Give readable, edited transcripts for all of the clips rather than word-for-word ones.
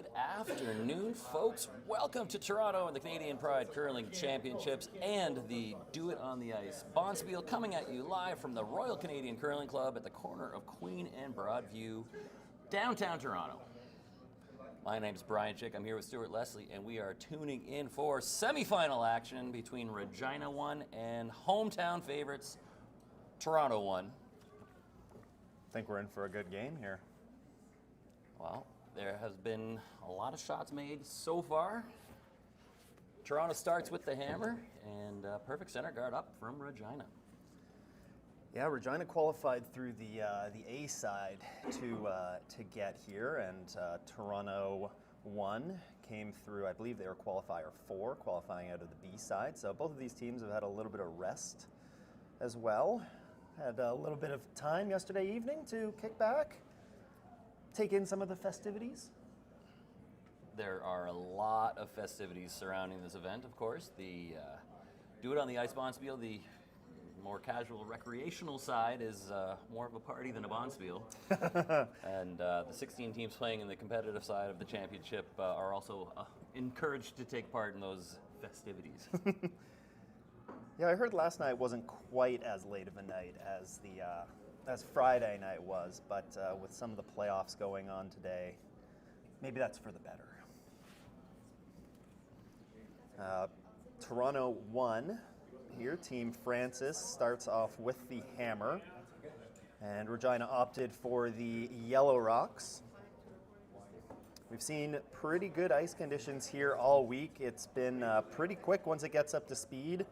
Good afternoon, folks. Welcome to Toronto and the Canadian Pride Curling Championships and the Do It on the Ice Bonspiel, coming at you live from the Royal Canadian Curling Club at the corner of Queen and Broadview, downtown Toronto. My name is Brian Chick. I'm here with Stuart Leslie, and we are tuning in for semifinal action between Regina 1 and hometown favorites Toronto 1. I think we're in for a good game here. Well, there has been a lot of shots made so far. Toronto starts with the hammer, and perfect center guard up from Regina. Yeah, Regina qualified through the A side to get here, and Toronto 1 came through. I believe they were qualifier 4, qualifying out of the B side. So both of these teams have had a little bit of rest as well. Had a little bit of time yesterday evening to kick back, take in some of the festivities. There are a lot of festivities surrounding this event, of course. The Do It on the Ice Bonspiel, the more casual recreational side, is more of a party than a bonspiel. And the 16 teams playing in the competitive side of the championship are also encouraged to take part in those festivities. Yeah, I heard last night wasn't quite as late of a night as as Friday night was, but with some of the playoffs going on today, maybe that's for the better. Toronto 1 here. Team Francis starts off with the hammer, and Regina opted for the yellow rocks. We've seen pretty good ice conditions here all week. It's been pretty quick once it gets up to speed.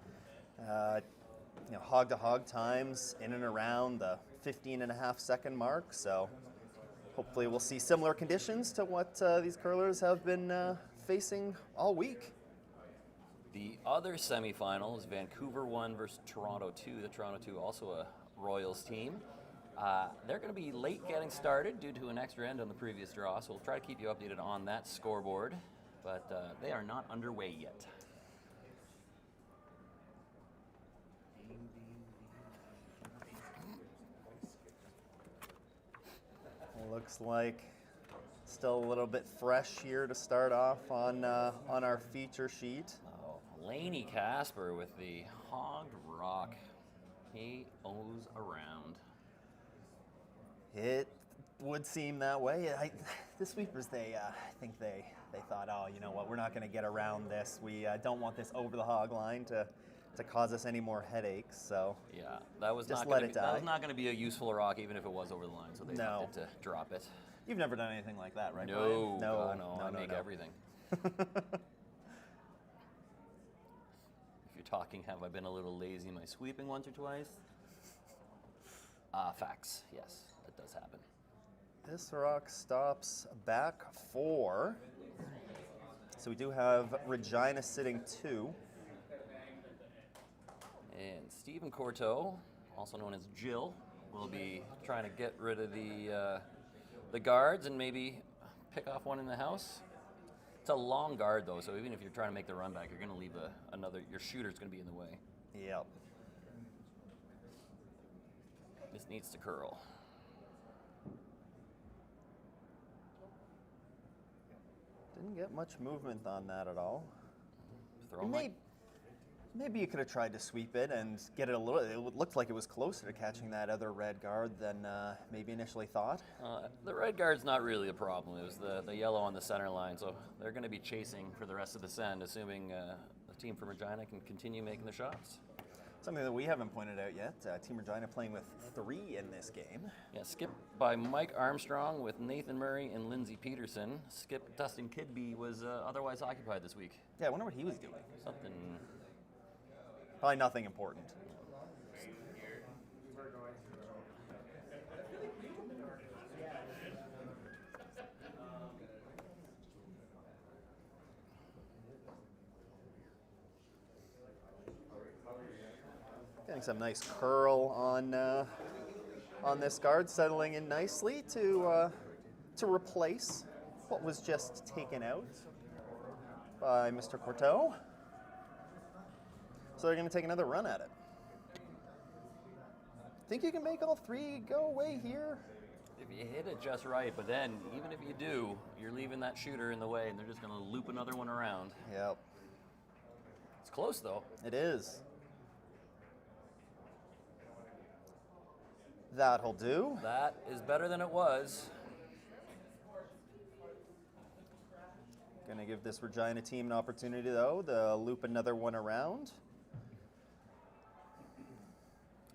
Hog-to-hog times in and around the 15.5-second mark. So hopefully we'll see similar conditions to what these curlers have been facing all week. The other semifinal is Vancouver 1 versus Toronto 2. The Toronto 2 also a Royals team. They're going to be late getting started due to an extra end on the previous draw, so we'll try to keep you updated on that scoreboard. But they are not underway yet. Looks like still a little bit fresh here to start off on our feature sheet. Oh, Laney Casper with the hogged rock. He owes around. It would seem that way. The sweepers, I think they thought, oh, you know what, we're not going to get around this. We don't want this over the hog line to cause us any more headaches. So yeah, that was just not let it die. That was not going to be a useful rock, even if it was over the line. So they opted to drop it. You've never done anything like that, right? No, Brian? no, I make everything. If you're talking, have I been a little lazy in my sweeping once or twice? Facts. Yes, that does happen. This rock stops back 4. So we do have Regina sitting 2. And Stephen Courteau, also known as Jill, will be trying to get rid of the guards and maybe pick off one in the house. It's a long guard, though, so even if you're trying to make the run back, you're going to leave your shooter's going to be in the way. Yep. This needs to curl. Didn't get much movement on that at all. Throw Maybe you could have tried to sweep it and get it a little. It looked like it was closer to catching that other red guard than maybe initially thought. The red guard's not really a problem. It was the yellow on the center line, so they're going to be chasing for the rest of the send, assuming the team from Regina can continue making the shots. Something that we haven't pointed out yet, Team Regina playing with 3 in this game. Yeah, skipped by Mike Armstrong with Nathan Murray and Lindsey Peterson. Skip Dustin Kidby was otherwise occupied this week. Yeah, I wonder what he was doing. Something... Probably nothing important. Getting some nice curl on this guard, settling in nicely to replace what was just taken out by Mr. Courteau. So they're going to take another run at it. Think you can make all 3 go away here? if you hit it just right, but then even if you do, you're leaving that shooter in the way, and they're just going to loop another one around. Yep. It's close, though. It is. That'll do. That is better than it was. Gonna give this Regina team an opportunity, though, to loop another one around.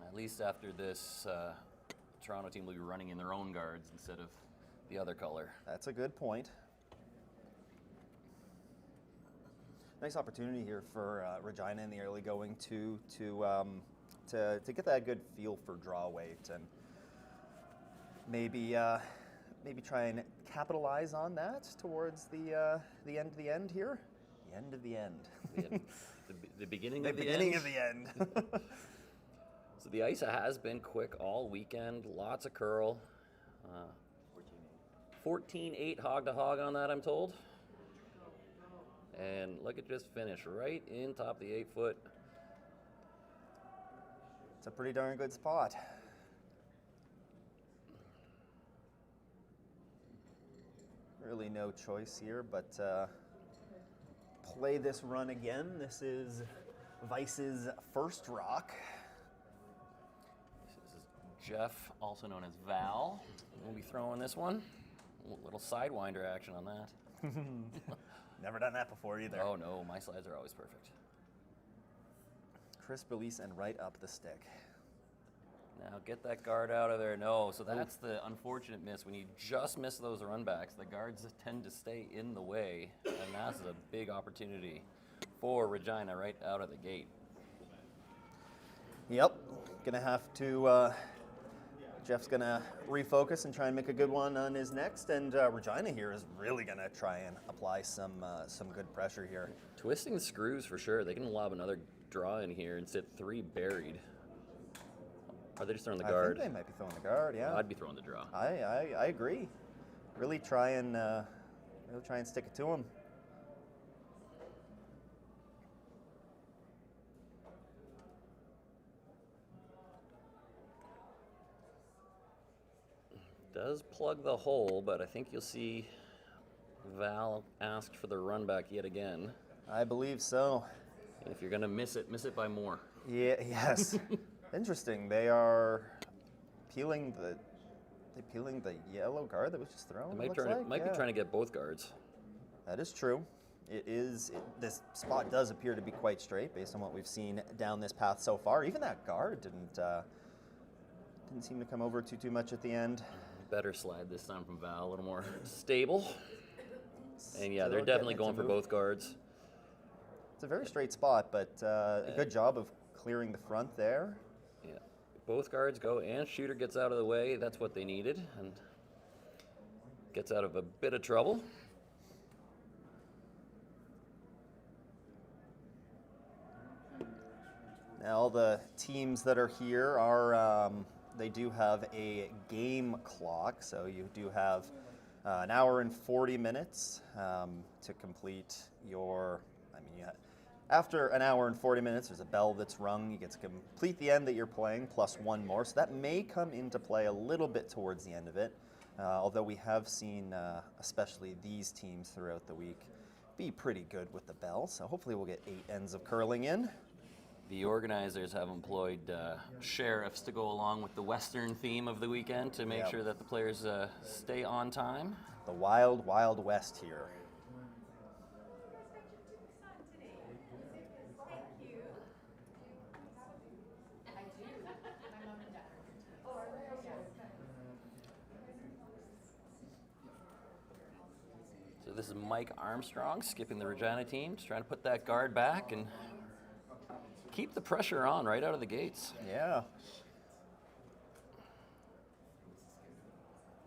At least after this, Toronto team will be running in their own guards instead of the other color. That's a good point. Nice opportunity here for Regina in the early going to get that good feel for draw weight and maybe try and capitalize on that towards the end of the end here. The end of the end. The beginning The of the beginning end. of the end. So the ice has been quick all weekend. Lots of curl. 14-8 hog to hog on that, I'm told. And look at just finish right in top of the 8-foot. It's a pretty darn good spot. Really no choice here, but play this run again. This is Vice's first rock. This is Jeff, also known as Val. We'll be throwing this one. A little sidewinder action on that. Never done that before either. Oh no, my slides are always perfect. Crisp release and right up the stick. Now get that guard out of there. No, so that's the unfortunate miss. When you just miss those run backs, the guards tend to stay in the way, and that's a big opportunity for Regina right out of the gate. Yep, gonna have to, Jeff's gonna refocus and try and make a good one on his next, and Regina here is really gonna try and apply some good pressure here. Twisting the screws for sure. They can lob another draw in here and sit 3 buried. Are they just throwing the guard? I think they might be throwing the guard, yeah. I'd be throwing the draw. I agree. Really try and stick it to him. Does plug the hole, but I think you'll see Val asked for the run back yet again. I believe so. And if you're gonna miss it by more. Yeah. Yes. Interesting. They are peeling the yellow guard that was just thrown. They might be trying to get both guards. That is true. This spot does appear to be quite straight based on what we've seen down this path so far. Even that guard didn't seem to come over too much at the end. Better slide this time from Val, a little more stable. And yeah, Still they're definitely getting it going to for move. both guards. It's a very straight spot, but a good job of clearing the front there. Yeah, both guards go and shooter gets out of the way. That's what they needed and gets out of a bit of trouble. Now all the teams that are here are, they do have a game clock, so you do have an hour and 40 minutes to complete your, after an hour and 40 minutes, there's a bell that's rung. You get to complete the end that you're playing, plus one more. So that may come into play a little bit towards the end of it, although we have seen, especially these teams throughout the week, be pretty good with the bell. So hopefully we'll get 8 ends of curling in. The organizers have employed sheriffs to go along with the Western theme of the weekend to make sure that the players stay on time. The wild, wild west here. So this is Mike Armstrong skipping the Regina team, just trying to put that guard back and keep the pressure on right out of the gates. Yeah.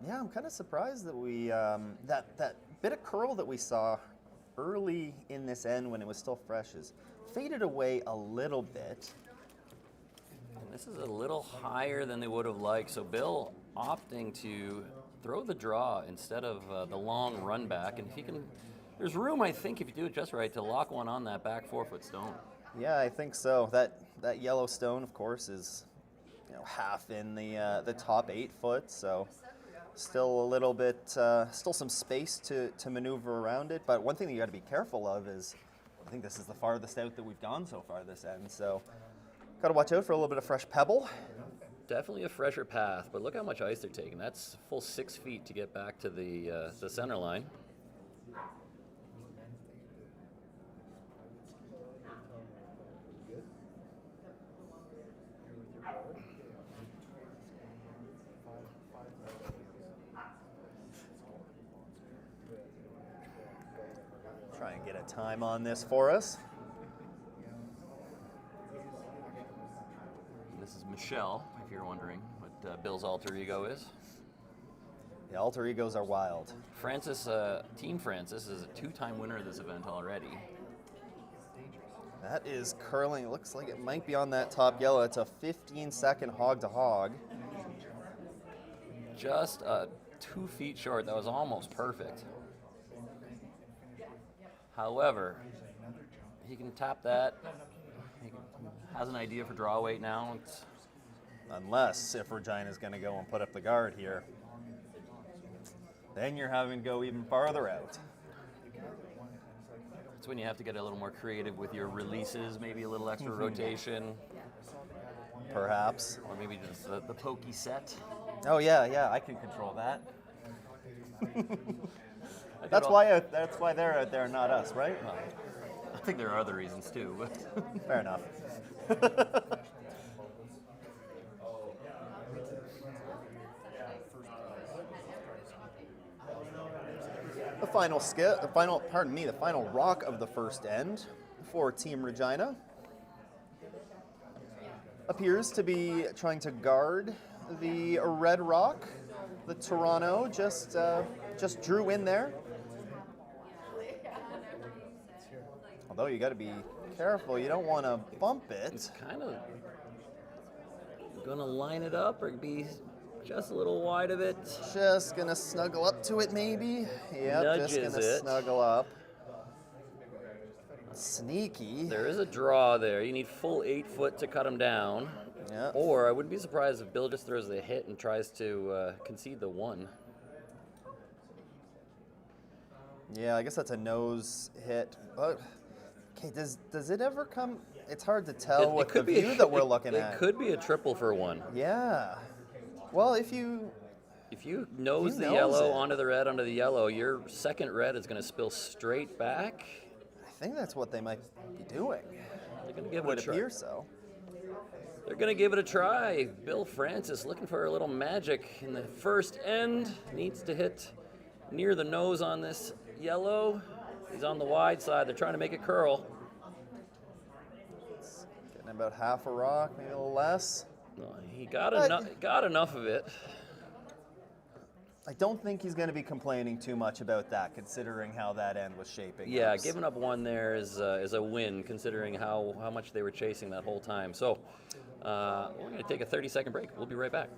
Yeah, I'm kind of surprised that we that bit of curl that we saw early in this end when it was still fresh is faded away a little bit. And this is a little higher than they would have liked, so Bill opting to throw the draw instead of the long run back. And if he can, there's room, I think, if you do it just right, to lock one on that back 4-foot stone. Yeah, I think so. That yellow stone, of course, is half in the top 8 foot, so Still a little bit, still some space to maneuver around it. But one thing that you got to be careful of is, I think this is the farthest out that we've gone so far this end. So got to watch out for a little bit of fresh pebble. Definitely a fresher path, but look how much ice they're taking. That's full 6 feet to get back to the center line. Try and get a time on this for us. This is Michelle, if you're wondering what Bill's alter ego is. The alter egos are wild. Francis, Team Francis is a 2-time winner of this event already. That is curling. It looks like it might be on that top yellow. It's a 15-second hog to hog. Just 2 feet short. That was almost perfect. However, he can tap that. He has an idea for draw weight now. Unless if Regina's going to go and put up the guard here. Then you're having to go even farther out. That's when you have to get a little more creative with your releases, maybe a little extra rotation. Perhaps. Or maybe just the pokey set. Oh yeah, I can control that. That's why they're out there, not us, right? Well, I think there are other reasons too. But Fair enough. The final rock of the first end for Team Regina appears to be trying to guard the red rock. The Toronto just drew in there. Although you got to be careful, you don't want to bump it. it's kind of going to line it up or be just a little wide of it. Just gonna snuggle up to it, maybe. Yep, Nudges just gonna it. snuggle up. Sneaky. There is a draw there. You need full 8 foot to cut him down. Yep. Or I wouldn't be surprised if Bill just throws the hit and tries to concede the 1. Yeah, I guess that's a nose hit. But okay, does it ever come? It's hard to tell with the view that we're looking at. It could be a triple for 1. Yeah. Well, if you nose the yellow onto the red onto the yellow, your second red is going to spill straight back. I think that's what they might be doing. They're going to give Would it a try. appear so. They're going to give it a try. Bill Francis looking for a little magic in the first end. Needs to hit near the nose on this yellow. He's on the wide side. They're trying to make it curl. Getting about half a rock, maybe a little less. He got enough of it. I don't think he's going to be complaining too much about that, considering how that end was shaping. Yeah, giving up 1 there is a win, considering how much they were chasing that whole time. So we're going to take a 30-second break. We'll be right back.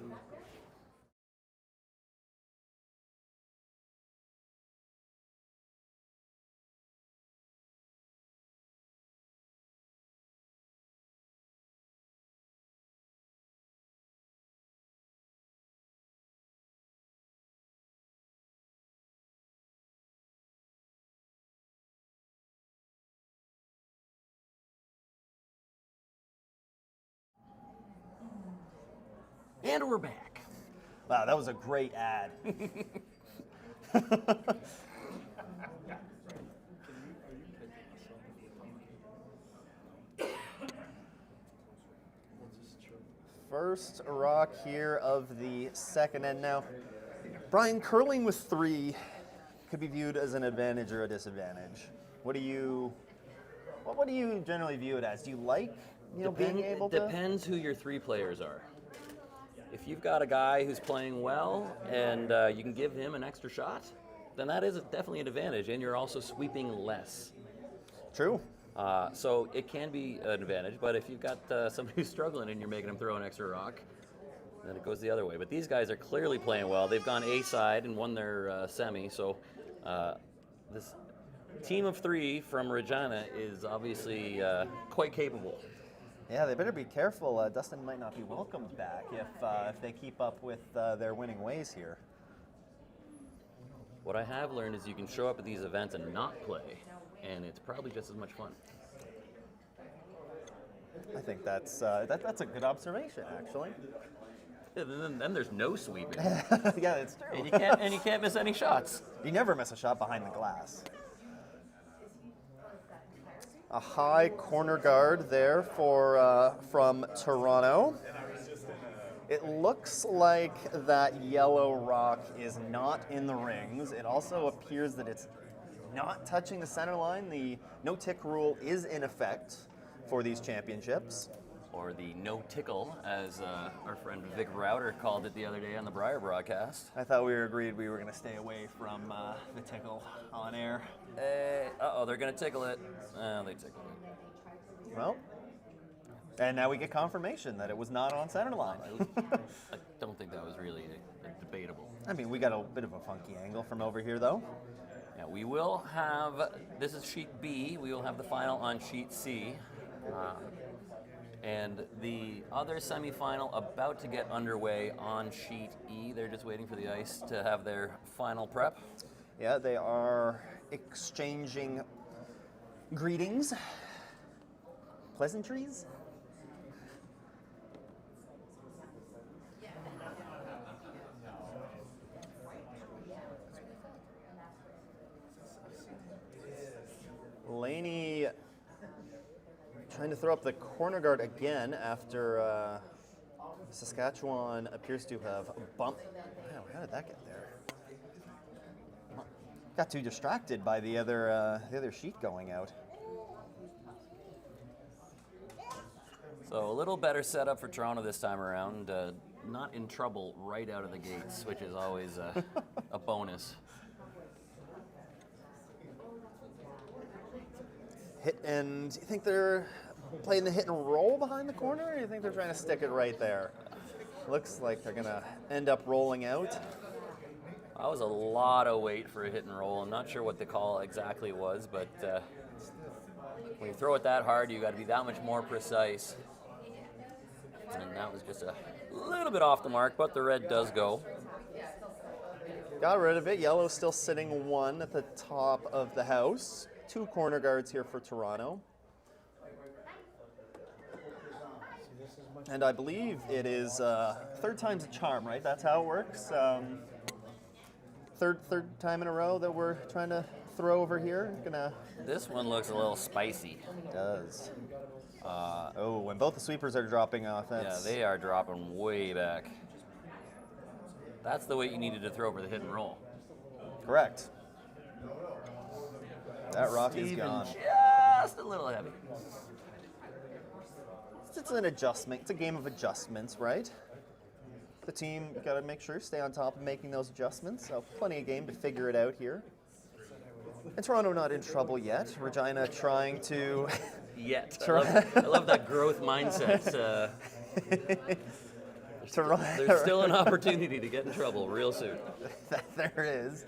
And we're back. Wow, that was a great ad. First rock here of the second end now. Brian, curling with 3 could be viewed as an advantage or a disadvantage. What do you generally view it as? Do you like, being able to? Depends who your 3 players are. If you've got a guy who's playing well and you can give him an extra shot, then that is definitely an advantage, and you're also sweeping less. True. So it can be an advantage, but if you've got somebody who's struggling and you're making them throw an extra rock, then it goes the other way. But these guys are clearly playing well. They've gone A side and won their semi, so this team of 3 from Regina is obviously quite capable. Yeah, they better be careful. Dustin might not be welcomed back if they keep up with their winning ways here. What I have learned is you can show up at these events and not play, and it's probably just as much fun. I think that's a good observation, actually. Then there's no sweeping, Yeah, it's true. and you can't miss any shots. You never miss a shot behind the glass. A high corner guard there for from Toronto. It looks like that yellow rock is not in the rings. It also appears that it's not touching the center line. The no-tick rule is in effect for these championships. Or the no tickle, as our friend Vic Router called it the other day on the Briar broadcast. I thought we agreed we were going to stay away from the tickle on air. Uh-oh, they're going to tickle it. They tickled it. Well, and now we get confirmation that it was not on center line. I don't think that was really debatable. I mean, we got a bit of a funky angle from over here, though. Yeah, we will have, this is sheet B, we will have the final on sheet C. And the other semifinal about to get underway on sheet E. They're just waiting for the ice to have their final prep. Yeah, they are exchanging greetings, pleasantries. Laney trying to throw up the corner guard again after Saskatchewan appears to have bumped. Wow, how did that get there? Got too distracted by the other sheet going out. So a little better setup for Toronto this time around. Not in trouble right out of the gates, which is always a bonus. Hit and do you think they're playing the hit and roll behind the corner, or do you think they're trying to stick it right there? Looks like they're gonna end up rolling out. That was a lot of weight for a hit and roll. I'm not sure what the call exactly was, but when you throw it that hard, you got to be that much more precise. And that was just a little bit off the mark, but the red does go. Got rid of it. Yellow still sitting one at the top of the house. Two corner guards here for Toronto. And I believe it is third time's a charm, right? That's how it works. Third time in a row that we're trying to throw over here. This one looks a little spicy. It does. When both the sweepers are dropping off, Yeah, they are dropping way back. That's the weight you needed to throw for the hit and roll. Correct. That rock is Even gone. just a little heavy. It's an adjustment. It's a game of adjustments, right? The team got to make sure stay on top of making those adjustments. So plenty of game to figure it out here. And Toronto not in trouble yet. Regina trying to. Yet. I love that growth mindset. There's still an opportunity to get in trouble real soon. There is.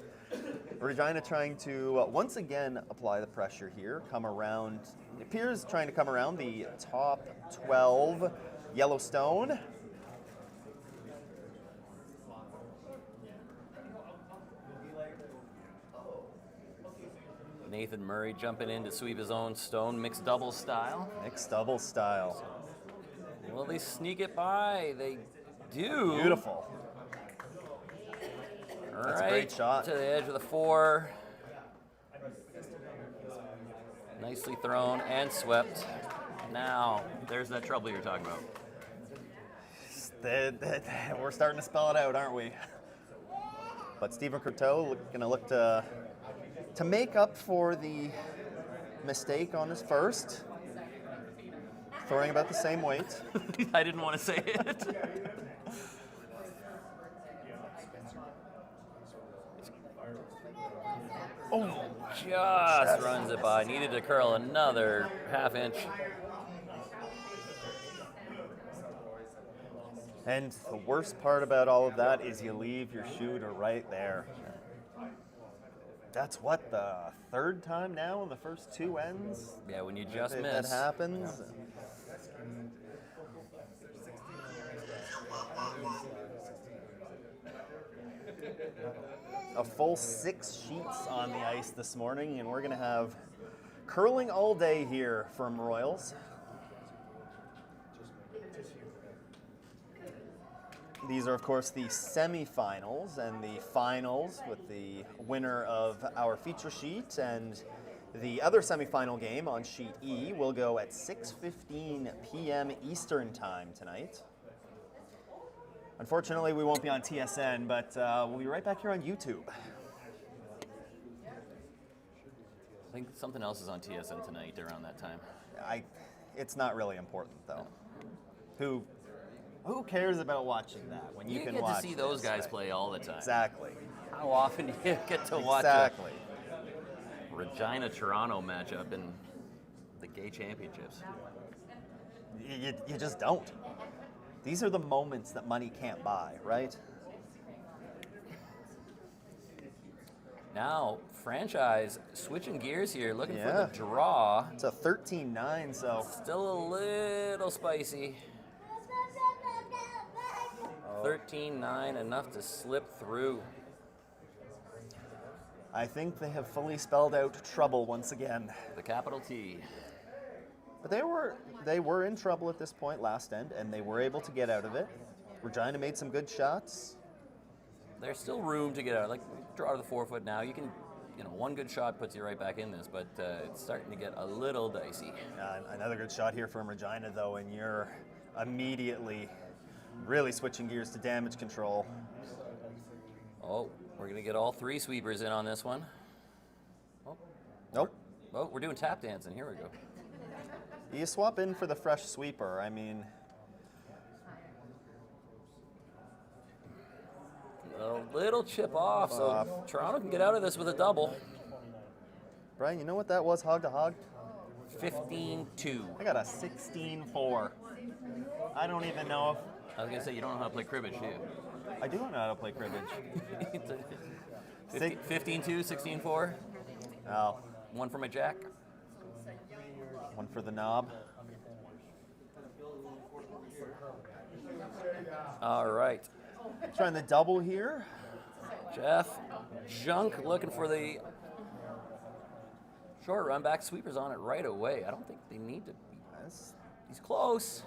Regina trying to once again apply the pressure here. Come around. It appears trying to come around the top 12 Yellowstone. Nathan Murray jumping in to sweep his own stone, mixed double style. Mixed double style. Will they sneak it by? They do. Beautiful. That's a great shot. To the edge of the four. Nicely thrown and swept. Now, there's that trouble you're talking about. We're starting to spell it out, aren't we? But Stephen Courteau going to look to make up for the mistake on his first. Throwing about the same weight. I didn't want to say it. Oh, just runs it by. Needed to curl another half inch. And the worst part about all of that is you leave your shooter right there. That's what, the third time now in the first two ends? Yeah, when you just miss. That happens. A full 6 sheets on the ice this morning, and we're going to have curling all day here from Royals. These are, of course, the semifinals and the finals with the winner of our feature sheet, and the other semifinal game on sheet E will go at 6:15 p.m. Eastern time tonight. Unfortunately, we won't be on TSN, but we'll be right back here on YouTube. I think something else is on TSN tonight around that time. It's not really important, though. Who cares about watching that when you can watch? You get to see those guys right? play all the time. Exactly. How often do you get to watch Exactly. a Regina-Toronto matchup in the gay championships? You just don't. These are the moments that money can't buy, right? Now, franchise switching gears here, looking for the draw. It's a 13-9, so Still a little spicy. 13-9, enough to slip through. I think they have fully spelled out trouble once again. The capital T. But they were in trouble at this point last end, and they were able to get out of it. Regina made some good shots. There's still room to get out. Like, draw to the 4 foot now. You can, one good shot puts you right back in this, but it's starting to get a little dicey. Another good shot here from Regina, though, and you're immediately really switching gears to damage control. Oh, we're going to get all 3 sweepers in on this one. Oh, Nope. Oh, we're doing tap dancing. Here we go. You swap in for the fresh sweeper. I mean, A little chip off, so Toronto can get out of this with a double. Brian, you know what that was, hog to hog? 15-2. I got a 16-4. I don't even know if... I was going to say, you don't know how to play cribbage, do you? I do know how to play cribbage. 15-2, 16-4. Oh. One for my jack. One for the knob. All right. Trying the double here. Jeff Junk looking for the short run back. Sweepers on it right away. I don't think they need to be. He's close.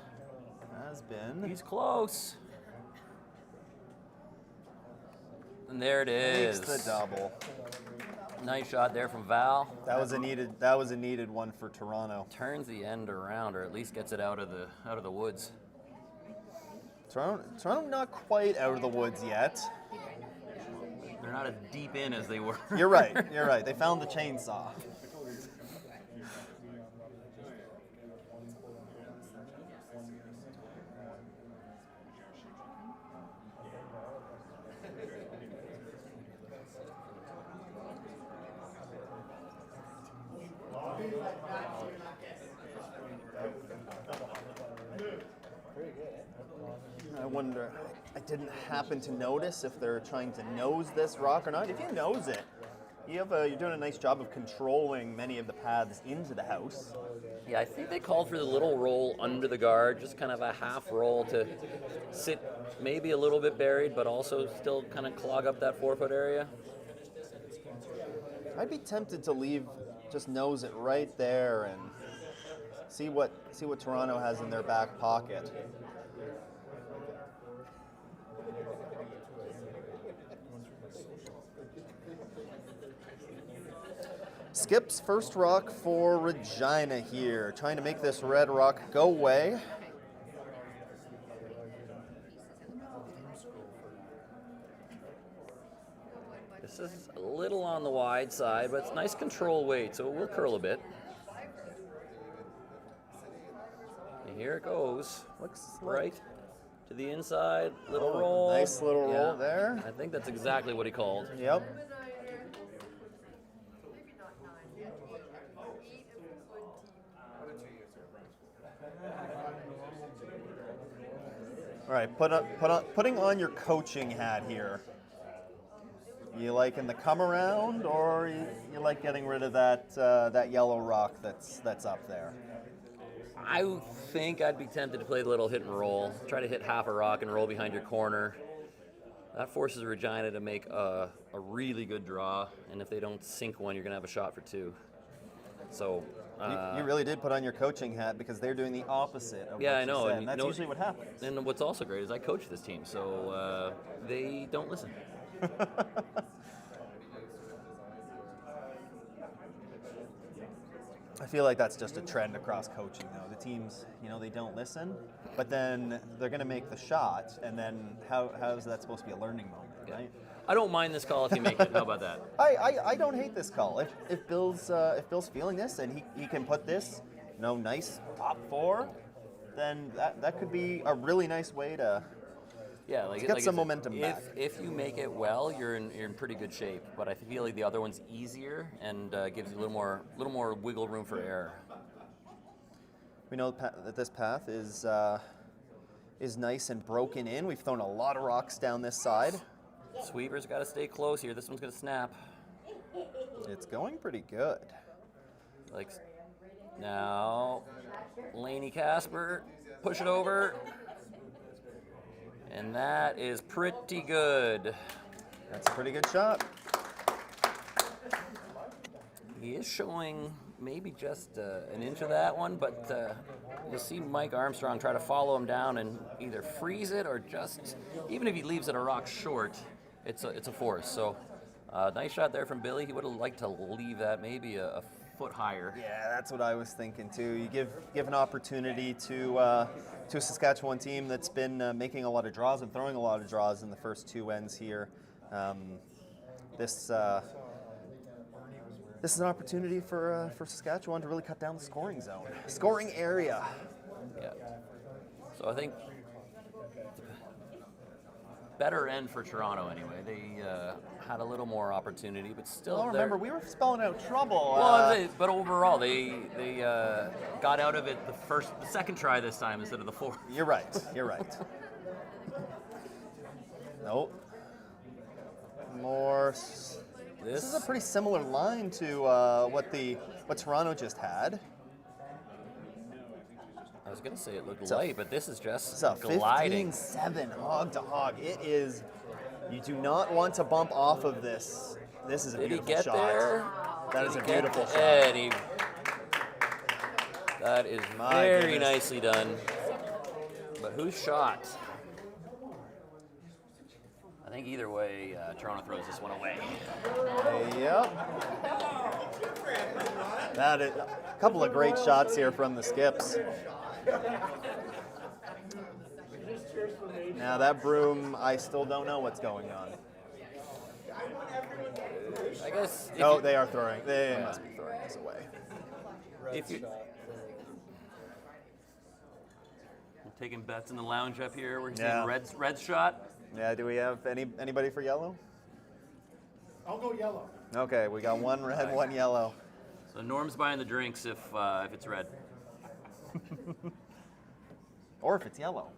Has been. He's close. And there it is. Makes the double. Nice shot there from Val. That was a needed one for Toronto. Turns the end around, or at least gets it out of the woods. Toronto not quite out of the woods yet. They're not as deep in as they were. You're right. They found the chainsaw. I wonder, I didn't happen to notice if they're trying to nose this rock or not. If you nose it, you're doing a nice job of controlling many of the paths into the house. Yeah, I think they called for the little roll under the guard, just kind of a half roll to sit maybe a little bit buried, but also still kind of clog up that 4 foot area. I'd be tempted to just nose it right there and see what Toronto has in their back pocket. Skip's first rock for Regina here, trying to make this red rock go away. This is a little on the wide side, but it's nice control weight, so it will curl a bit. And here it goes. Looks right to the inside, little roll. Nice little roll there. I think that's exactly what he called. Yep. All right, putting on your coaching hat here. You liking the come around, or you like getting rid of that yellow rock that's up there? I think I'd be tempted to play the little hit and roll. Try to hit half a rock and roll behind your corner. That forces Regina to make a really good draw, and if they don't sink one, you're going to have a shot for 2. So you really did put on your coaching hat, because they're doing the opposite of yeah, what I know, you said, and and that's usually what happens. And what's also great is I coach this team, so they don't listen. I feel like that's just a trend across coaching, though. The teams, they don't listen, but then they're going to make the shot, and then how is that supposed to be a learning moment, right? I don't mind this call if you make it. How about that? I don't hate this call. If Bill's feeling this and he can put this, nice top 4, then that could be a really nice way to get some momentum back. If you make it well, you're in pretty good shape. But I feel like the other one's easier and gives you a little more wiggle room for error. We know that this path is nice and broken in. We've thrown a lot of rocks down this side. Sweeper's got to stay close here. This one's going to snap. It's going pretty good. Now, Laney Casper, push it over. And that is pretty good. That's a pretty good shot. He is showing maybe just an inch of that one, but you'll see Mike Armstrong try to follow him down and either freeze it or just, even if he leaves it a rock short, it's a force. So nice shot there from Billy. He would have liked to leave that maybe a foot higher. Yeah, that's what I was thinking too. You give an opportunity to a Saskatchewan team that's been making a lot of draws and throwing a lot of draws in the first 2 ends here. This is an opportunity for Saskatchewan to really cut down the scoring zone, scoring area. Yeah. So I think better end for Toronto anyway. They had a little more opportunity, but still. Well, remember, we were spelling out trouble. But overall, they got out of it the second try this time instead of the 4th. You're right. Nope. More. This is a pretty similar line to what Toronto just had. I was going to say it looked light, but this is just it's a gliding. 15-7 hog to hog. It is. You do not want to bump off of this. This is a beautiful shot. Did he get there? That is a beautiful shot. Eddie. That is very nicely done. But whose shot? I think either way, Toronto throws this one away. Yep. That is a couple of great shots here from the skips. Now that broom, I still don't know what's going on. I guess. They are throwing. They must be throwing this away. If you taking bets in the lounge up here, we're seeing Red's shot. Yeah. Do we have anybody for yellow? I'll go yellow. Okay, we got one red, one yellow. So Norm's buying the drinks if it's red. Or if it's yellow.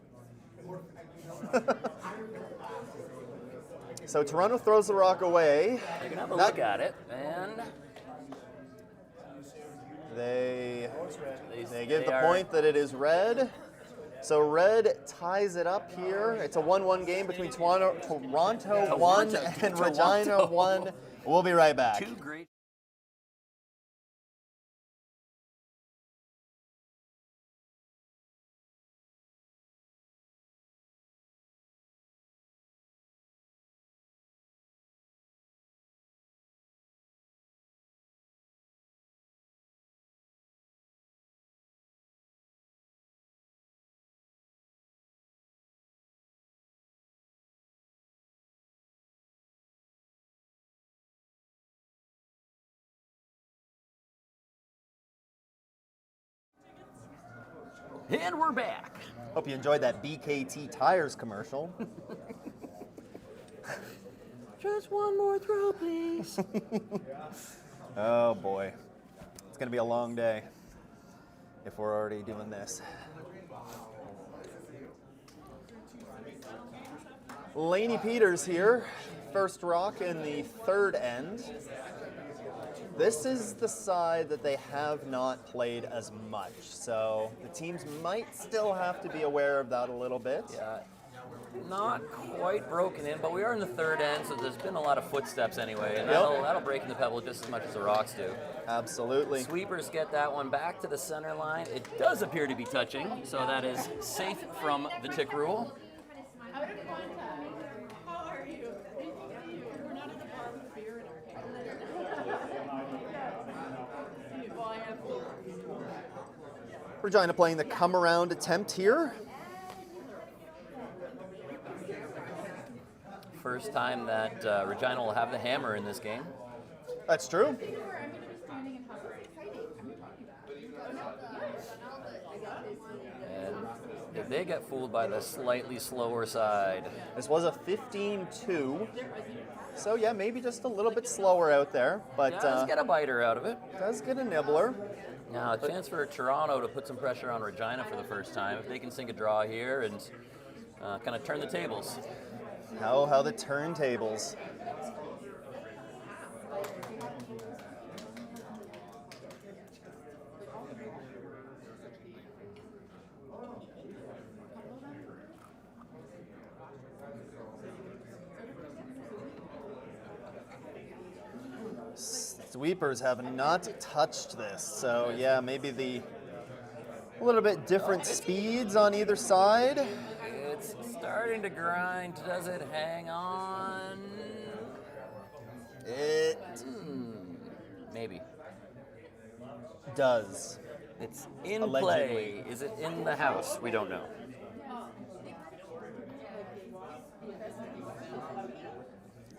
So Toronto throws the rock away. You can have a look at it, and they give the point that it is red. So red ties it up here. It's a 1-1 game between Toronto 1 and Regina 1. We'll be right back. Two great. And we're back. Hope you enjoyed that BKT Tires commercial. Just one more throw, please. Oh boy. It's going to be a long day if we're already doing this. Laney Peters here. First rock in the third end. This is the side that they have not played as much, so the teams might still have to be aware of that a little bit. Yeah. not quite broken in, but we are in the third end, so there's been a lot of footsteps anyway, and that'll break in the pebble just as much as the rocks do. Absolutely. Sweepers get that one back to the center line. It does appear to be touching, so that is safe from the tick rule. Out of contact. How are you? We're not at the bar with beer in our hand. Well, I have Regina playing the come around attempt here. First time that Regina will have the hammer in this game. That's true. I'm going to be standing and hovering. And if they get fooled by the slightly slower side. This was a 15-2. So yeah, maybe just a little bit slower out there, but Does get a biter out of it. does get a nibbler. Now, a chance for Toronto to put some pressure on Regina for the first time. If they can sink a draw here and kind of turn the tables. How the turntables. Sweepers have not touched this, so yeah, maybe a little bit different speeds on either side. It's starting to grind. Does it hang on? It Maybe. does. It's in Allegedly. play. Is it in the house? We don't know.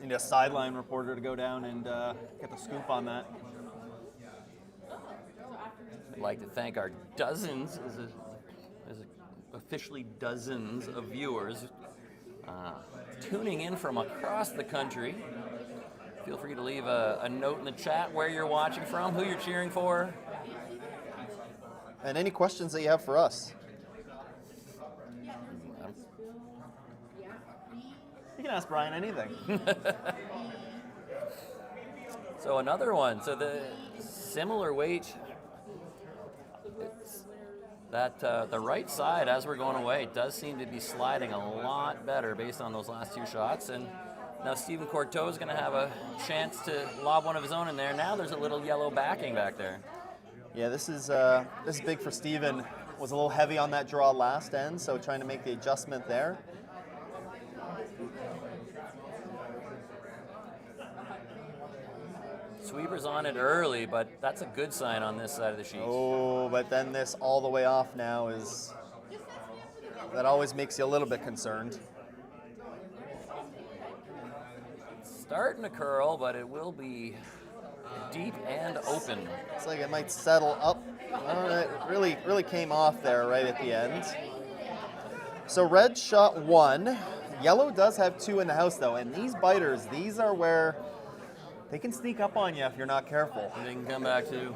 Need a sideline reporter to go down and get the scoop on that. I'd like to thank our dozens, officially dozens of viewers tuning in from across the country. Feel free to leave a note in the chat where you're watching from, who you're cheering for. And any questions that you have for us. You can ask Brian anything. So another one. So the similar weight. It's that the right side, as we're going away, does seem to be sliding a lot better based on those last two shots. And now Stephen Courteau is going to have a chance to lob one of his own in there. Now there's a little yellow backing back there. Yeah, this is big for Steven. Was a little heavy on that draw last end, so trying to make the adjustment there. Sweepers on it early, but that's a good sign on this side of the sheet. Oh, but then this all the way off now is, that always makes you a little bit concerned. Starting to curl, but it will be deep and open. Looks like it might settle up. I don't know, it really came off there right at the end. So red shot one. Yellow does have two in the house though, and these biters, these are where they can sneak up on you if you're not careful. And they can come back to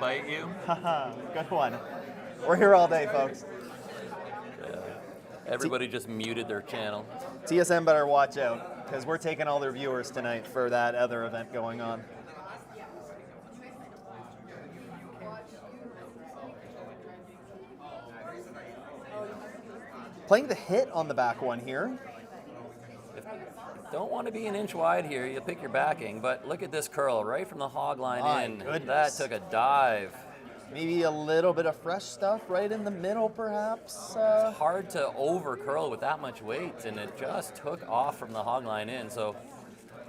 bite you. Haha, good one. We're here all day, folks. Everybody just muted their channel. TSM better watch out, because we're taking all their viewers tonight for that other event going on. Playing the hit on the back one here. Don't want to be an inch wide here. You pick your backing, but look at this curl right from the hog line My in. goodness. That took a dive. Maybe a little bit of fresh stuff right in the middle, perhaps. Hard to over curl with that much weight, and it just took off from the hog line in. So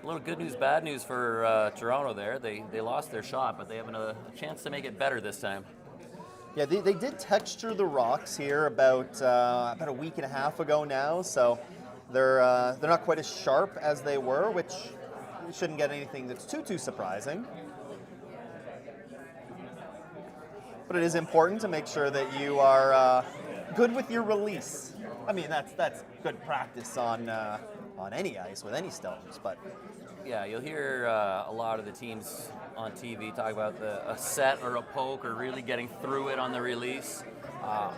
a little good news, bad news for Toronto there. They lost their shot, but they have a chance to make it better this time. Yeah, they did texture the rocks here about a week and a half ago now, so they're not quite as sharp as they were, which shouldn't get anything that's too surprising. But it is important to make sure that you are good with your release. I mean, that's good practice on any ice with any stones, but Yeah, you'll hear a lot of the teams on TV talk about a set or a poke or really getting through it on the release.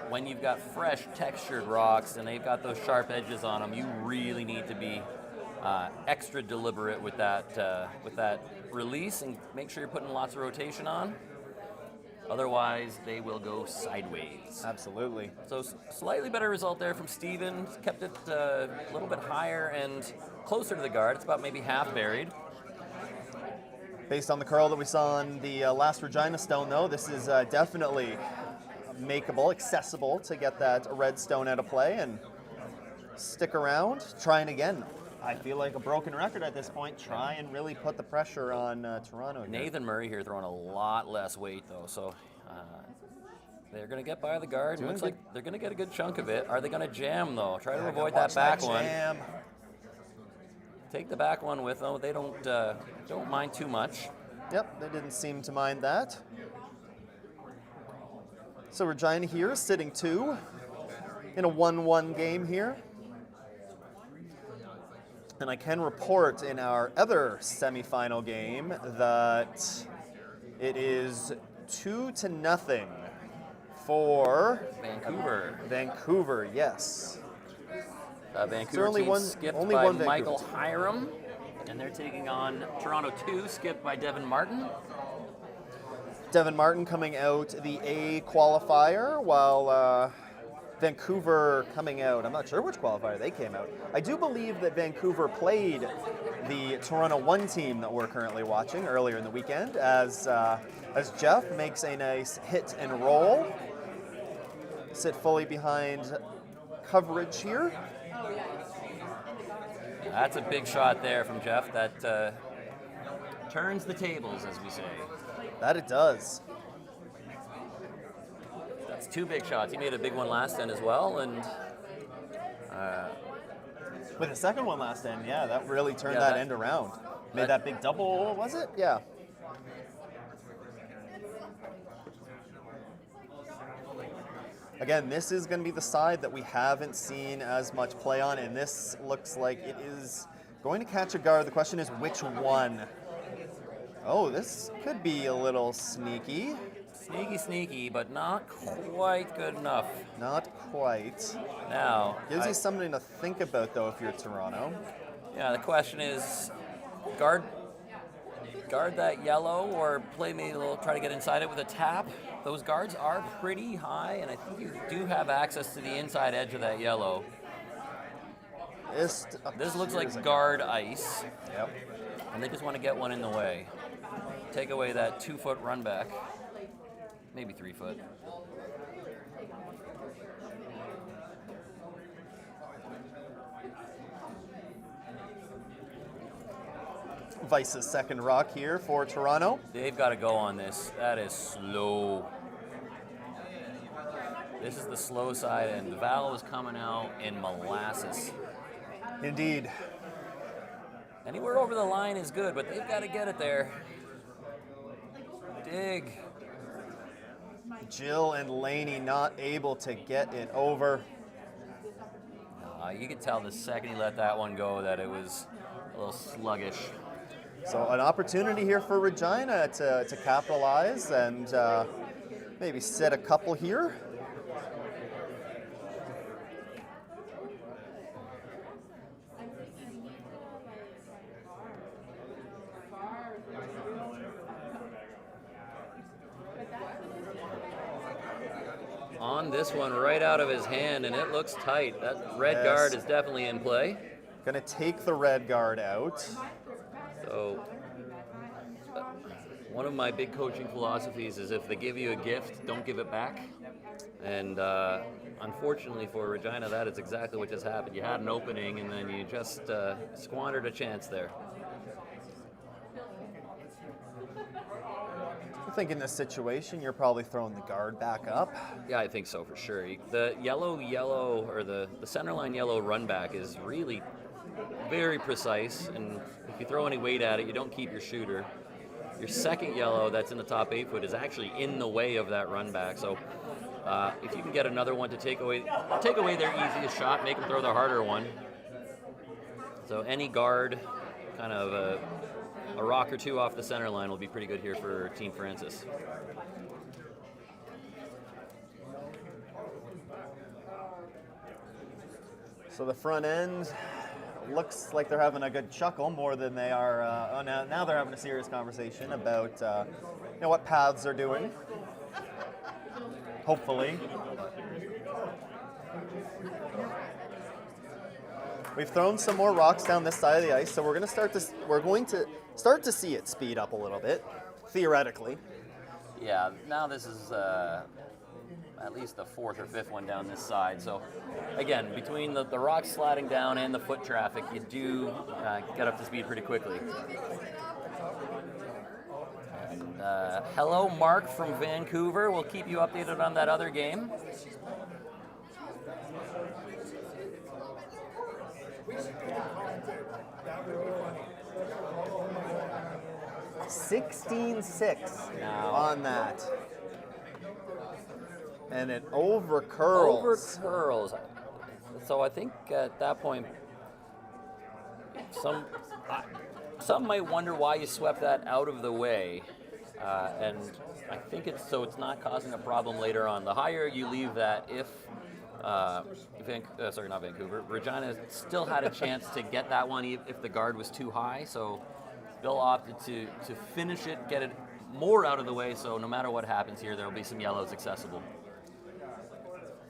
When you've got fresh textured rocks and they've got those sharp edges on them, you really need to be extra deliberate with that release and make sure you're putting lots of rotation on. Otherwise, they will go sideways. Absolutely. So slightly better result there from Steven. Kept it a little bit higher and closer to the guard. It's about maybe half buried. Based on the curl that we saw on the last Regina stone, though, this is definitely makeable, accessible to get that red stone out of play and stick around. Trying again. I feel like a broken record at this point. Try and really put the pressure on Toronto here. Nathan Murray here throwing a lot less weight, though, so they're going to get by the guard. Looks like they're going to get a good chunk of it. Are they going to jam, though? Try to avoid that back one. Take the back one with them. They don't mind too much. Yep, they didn't seem to mind that. So Regina here is sitting 2 in a 1-1 game here. And I can report in our other semifinal game that it is 2-0 for Vancouver. Vancouver, yes. Vancouver only team one- skipped only by one Vancouver Michael team. Hiram, and they're taking on Toronto 2, skipped by Devin Martin. Devin Martin coming out the A qualifier, while Vancouver coming out, I'm not sure which qualifier they came out. I do believe that Vancouver played the Toronto 1 team that we're currently watching earlier in the weekend, as Jeff makes a nice hit and roll. Sit fully behind coverage here. That's a big shot there from Jeff. That turns the tables, as we say. That it does. That's 2 big shots. He made a big one last end as well, and With the second one last end, yeah, that really turned Yeah, that that- end around. Made that- that big double, was it? Yeah. Again, this is going to be the side that we haven't seen as much play on, and this looks like it is going to catch a guard. The question is which one? Oh, this could be a little sneaky. sneaky, but not quite good enough. Not quite. Now, Gives you something to think about, though, if you're Toronto. yeah, the question is, guard that yellow, or play maybe a little, try to get inside it with a tap. Those guards are pretty high, and I think you do have access to the inside edge of that yellow. This This looks like guard ice, Yep. and they just want to get one in the way. Take away that 2-foot run back, maybe 3 foot. Vice's second rock here for Toronto. They've got to go on this. That is slow. This is the slow side, and the Val is coming out in molasses. Indeed. Anywhere over the line is good, but they've got to get it there. Dig. Jill and Laney not able to get it over. You could tell the second he let that one go that it was a little sluggish. So an opportunity here for Regina to capitalize and maybe set a couple here. On this one, right out of his hand, and it looks tight. That red Yes. guard is definitely in play. Gonna take the red guard out. So, one of my big coaching philosophies is if they give you a gift, don't give it back. And unfortunately for Regina, that is exactly what just happened. You had an opening, and then you just squandered a chance there. I think in this situation, you're probably throwing the guard back up. Yeah, I think so for sure. The yellow, or the centerline yellow run back is really very precise, and if you throw any weight at it, you don't keep your shooter. Your second yellow that's in the top 8 foot is actually in the way of that run back. So if you can get another one to take away their easiest shot, make them throw the harder one. So any guard, kind of a rock or two off the center line will be pretty good here for Team Francis. So the front end looks like they're having a good chuckle more than they are. Now they're having a serious conversation about what paths they're doing. hopefully. We've thrown some more rocks down this side of the ice, so we're going to start to see it speed up a little bit, theoretically. Yeah, now this is at least the fourth or fifth one down this side. So again, between the rocks sliding down and the foot traffic, you do get up to speed pretty quickly. And, hello, Mark from Vancouver. We'll keep you updated on that other game. 16-6 Now. on that. And it over curls. So I think at that point, some might wonder why you swept that out of the way. And I think it's so it's not causing a problem later on. The higher you leave that, if not Vancouver, Regina still had a chance to get that one if the guard was too high. So Bill opted to finish it, get it more out of the way, so no matter what happens here, there will be some yellows accessible.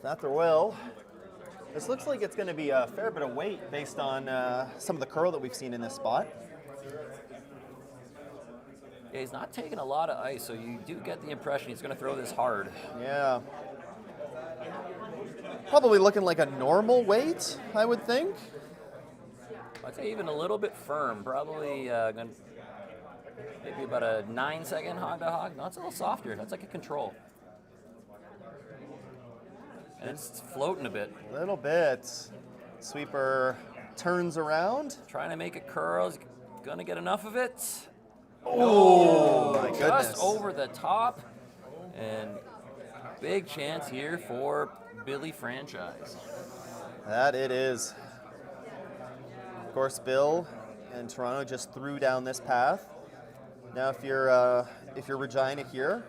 That there will. This looks like it's going to be a fair bit of weight based on some of the curl that we've seen in this spot. Yeah, he's not taking a lot of ice, so you do get the impression he's going to throw this hard. Yeah. Probably looking like a normal weight, I would think. I'd say even a little bit firm, probably maybe about a 9-second hog to hog. No, it's a little softer. That's like a control. And it's floating a bit. A little bit. Sweeper turns around. Trying to make it curl. He's going to get enough of it. Oh, my goodness. Just over the top. And big chance here for Billy Franchise. That it is. Of course, Bill and Toronto just threw down this path. Now, if you're Regina here,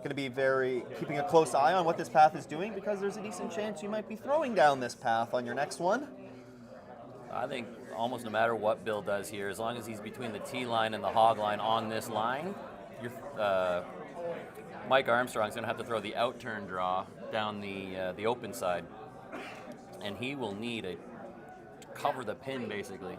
going to be keeping a close eye on what this path is doing, because there's a decent chance you might be throwing down this path on your next one. I think almost no matter what Bill does here, as long as he's between the tee line and the hog line on this line, Mike Armstrong's going to have to throw the out-turn draw down the open side, and he will need to cover the pin basically.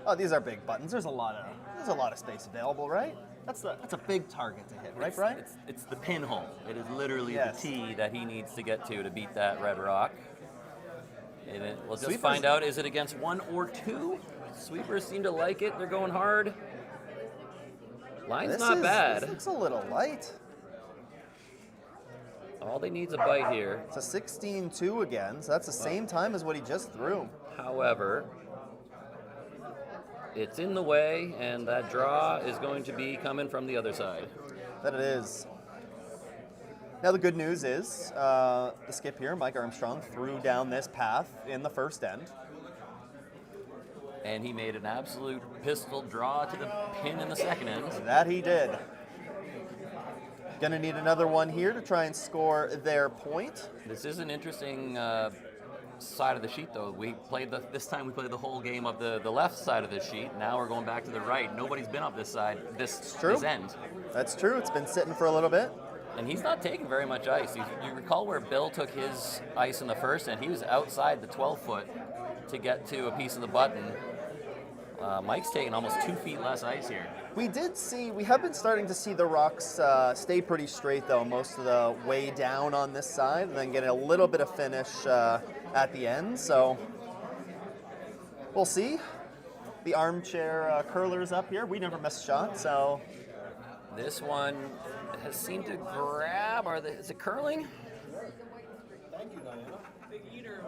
Oh, these are big buttons. There's a lot of space available, right? That's a big target to hit, right, Brian? It's the pinhole. It is literally Yes. the tee that he needs to get to beat that red rock. And we'll just Sweepers- find out, is it against one or two? Sweepers seem to like it. They're going hard. Line's not bad. This looks a little light. All they need is a bite here. It's a 16-2 again, so that's the same time as what he just threw. However, it's in the way, and that draw is going to be coming from the other side. That it is. Now the good news is, the skip here, Mike Armstrong, threw down this path in the first end. And he made an absolute pistol draw to the pin in the second end. That he did. Gonna need another one here to try and score their point. This is an interesting side of the sheet, though. This time we played the whole game of the left side of the sheet. Now we're going back to the right. Nobody's been up this side, this end. That's true. It's been sitting for a little bit. And he's not taking very much ice. You recall where Bill took his ice in the first end. He was outside the 12-foot to get to a piece of the button. Mike's taking almost 2 feet less ice here. We have been starting to see the rocks stay pretty straight, though, most of the way down on this side, and then getting a little bit of finish at the end. So we'll see. The armchair curler's up here. We never miss a shot, so. This one has seemed to grab. Is it curling?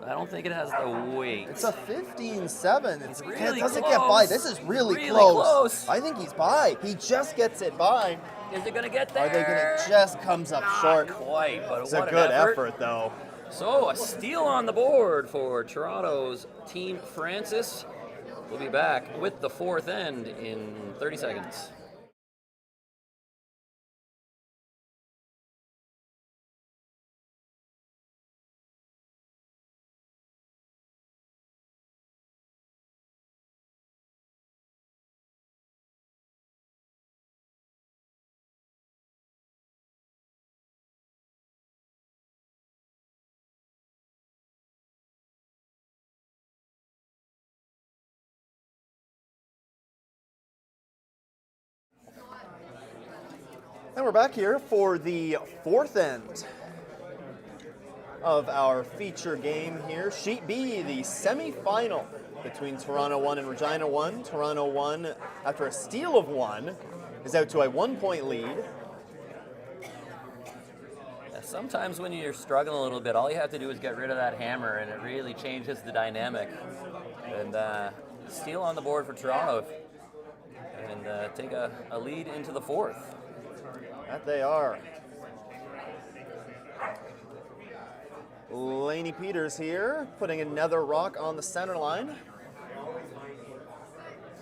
I don't think it has the weight. It's a 15-7. It's really it doesn't close. get by. This is really close. I think he's by. He just gets it by. Is it going to get there? Are they going to just comes up short? Not quite, but It's what a an good effort, though. So, a steal on the board for Toronto's Team Francis. We'll be back with the fourth end in 30 seconds. And we're back here for the fourth end of our feature game here. Sheet B, the semifinal between Toronto 1 and Regina 1. Toronto 1, after a steal of 1, is out to a 1-point lead. Sometimes when you're struggling a little bit, all you have to do is get rid of that hammer, and it really changes the dynamic. And steal on the board for Toronto, and take a lead into the fourth. That they are. Laney Peters here, putting another rock on the center line.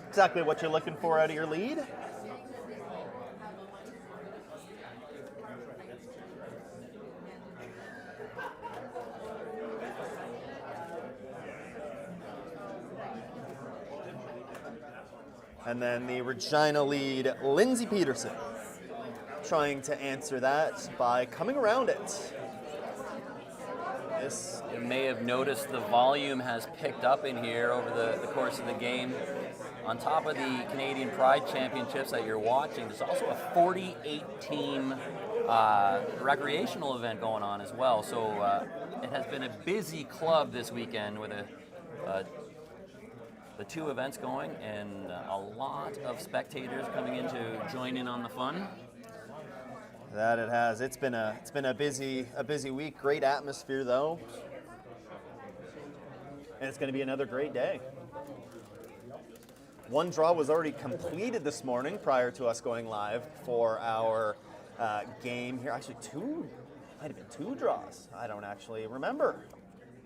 Exactly what you're looking for out of your lead. And then the Regina lead, Lindsay Peterson, trying to answer that by coming around it. You may have noticed the volume has picked up in here over the course of the game. On top of the Canadian Pride Championships that you're watching, there's also a 48-team recreational event going on as well. So it has been a busy club this weekend with the two events going, and a lot of spectators coming in to join in on the fun. That it has. It's been a busy week. Great atmosphere though, and it's going to be another great day. One draw was already completed this morning prior to us going live for our game here. Actually, might have been two draws. I don't actually remember.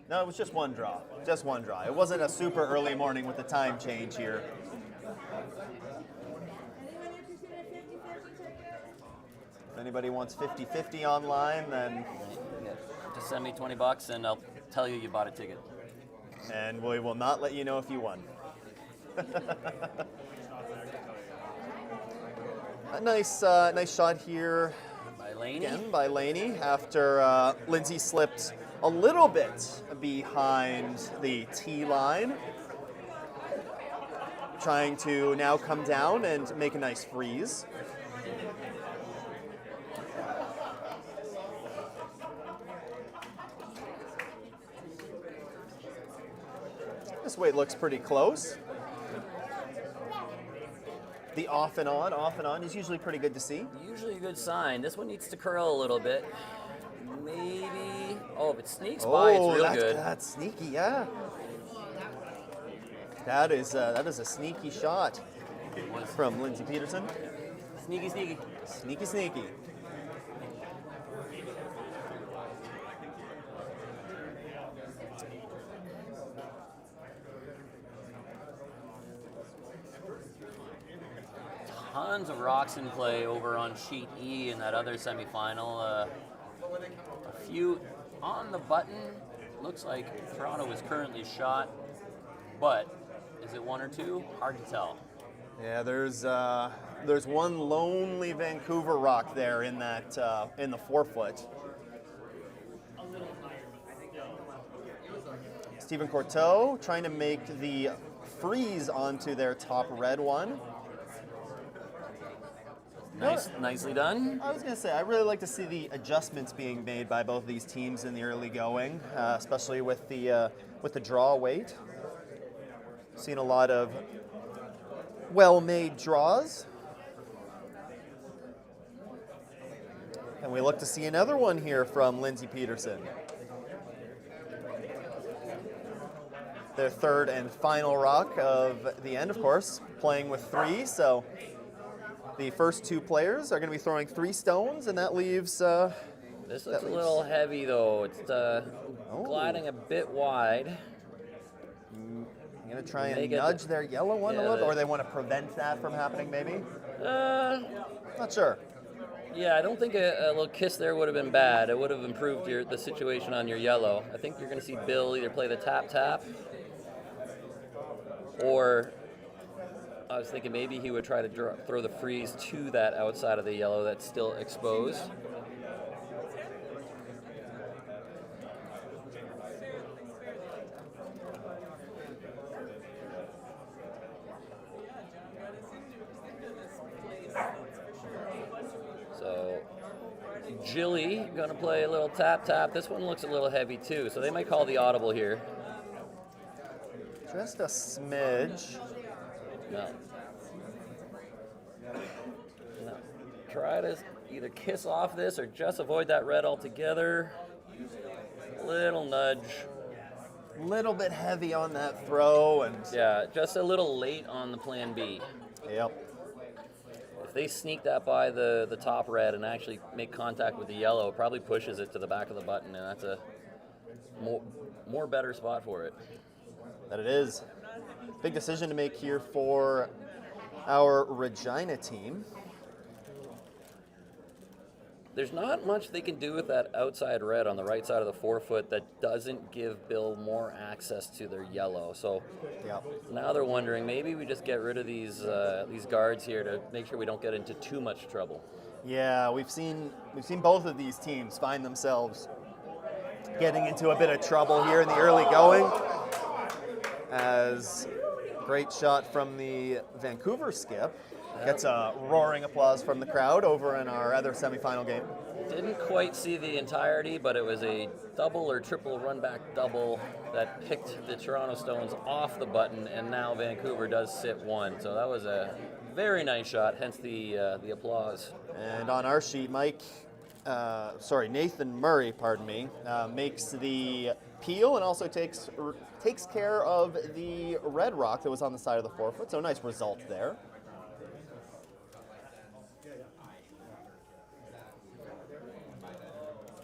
No, it was just one draw. Just one draw. It wasn't a super early morning with the time change here. If anybody wants 50-50 online, then Just send me $20 and I'll tell you bought a ticket. And we will not let you know if you won. A nice shot here By Laney. again by Laney after Lindsay slipped a little bit behind the tee line. Trying to now come down and make a nice freeze. This weight looks pretty close. The off and on is usually pretty good to see. Usually a good sign. This one needs to curl a little bit. Maybe. Oh, if it sneaks by, it's real good. That's sneaky, yeah. That is a sneaky shot from Lindsay Peterson. Sneaky, sneaky. Sneaky, sneaky. Tons of rocks in play over on sheet E in that other semifinal. A few on the button. Looks like Toronto is currently shot, but is it one or two? Hard to tell. Yeah, there's one lonely Vancouver rock there in that in the 4-foot. Stephen Courteau trying to make the freeze onto their top red one. Nicely done. I was going to say, I really like to see the adjustments being made by both these teams in the early going, especially with the draw weight. Seen a lot of well-made draws. And we look to see another one here from Lindsay Peterson. Their third and final rock of the end, of course, playing with 3, so the first 2 players are going to be throwing 3 stones, and that leaves... This looks a little heavy, though. It's gliding a bit wide. I'm going to try and nudge their yellow one a little, or they want to prevent that from happening, maybe? Not sure. Yeah, I don't think a little kiss there would have been bad. It would have improved the situation on your yellow. I think you're going to see Bill either play the tap-tap, or I was thinking maybe he would try to throw the freeze to that outside of the yellow that's still exposed. So Jilly gonna play a little tap tap. This one looks a little heavy too, so they might call the audible here. Just a smidge. No. No. Try to either kiss off this or just avoid that red altogether. Little nudge. Little bit heavy on that throw, and Yeah, just a little late on the plan B. yep. If they sneak that by the top red and actually make contact with the yellow, it probably pushes it to the back of the button, and that's a more better spot for it. That it is. Big decision to make here for our Regina team. There's not much they can do with that outside red on the right side of the forefoot that doesn't give Bill more access to their yellow. So Yep. now they're wondering, maybe we just get rid of these guards here to make sure we don't get into too much trouble. Yeah, we've seen both of these teams find themselves getting into a bit of trouble here in the early going. As great shot from the Vancouver skip gets a roaring applause from the crowd over in our other semifinal game. Didn't quite see the entirety, but it was a double or triple run back double that picked the Toronto Stones off the button, and now Vancouver does sit one. So that was a very nice shot, hence the applause. And on our sheet, Nathan Murray, makes the peel and also takes care of the red rock that was on the side of the forefoot. So nice result there.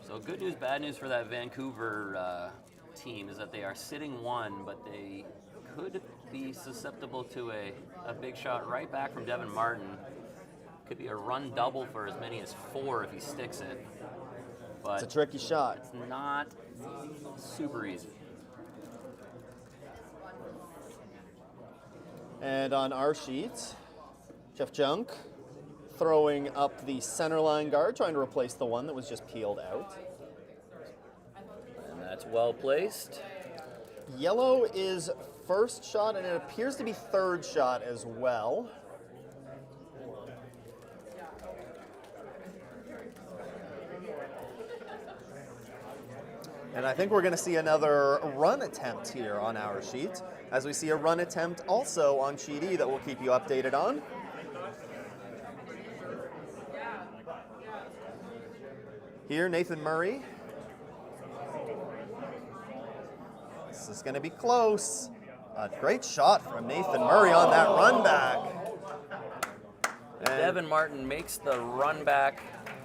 So good news, bad news for that Vancouver team is that they are sitting one, but they could be susceptible to a big shot right back from Devin Martin. Could be a run double for as many as 4 if he sticks it. But It's a tricky shot. it's not super easy. And on our sheet, Jeff Junk throwing up the center line guard, trying to replace the one that was just peeled out. And that's well placed. Yellow is first shot, and it appears to be third shot as well. And I think we're going to see another run attempt here on our sheet, as we see a run attempt also on sheet E that we'll keep you updated on. Here, Nathan Murray. This is going to be close. A great shot from Nathan Murray on that run back. And Devin Martin makes the run back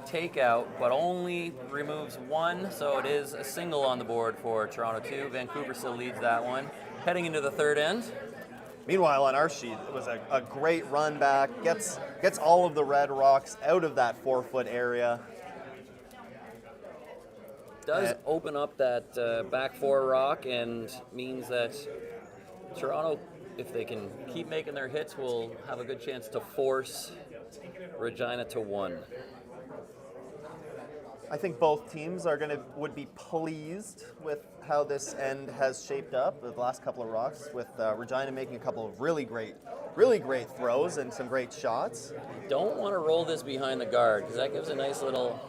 takeout, but only removes 1, so it is a single on the board for Toronto 2. Vancouver still leads that one. Heading into the third end. Meanwhile, on our sheet, it was a great run back. Gets all of the red rocks out of that forefoot area. Does open up that back 4 rock and means that Toronto, if they can keep making their hits, will have a good chance to force Regina to 1. I think both teams would be pleased with how this end has shaped up. The last couple of rocks, with Regina making a couple of really great throws and some great shots. Don't want to roll this behind the guard because that gives a nice little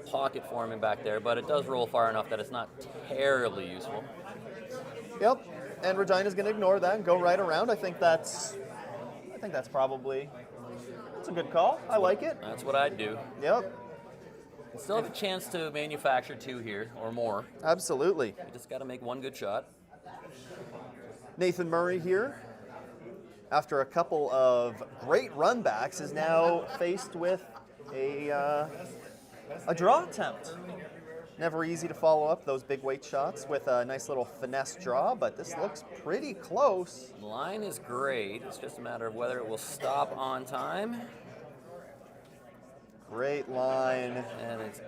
pocket for him in back there, but it does roll far enough that it's not terribly useful. Yep, and Regina's going to ignore that and go right around. I think that's probably a good call. I like it. That's what I'd do. Yep, Still have a chance to manufacture 2 here or more. absolutely. You just got to make 1 good shot. Nathan Murray here, after a couple of great run backs, is now faced with a draw attempt. Never easy to follow up those big weight shots with a nice little finesse draw, but this looks pretty close. Line is great. It's just a matter of whether it will stop on time. Great line. And it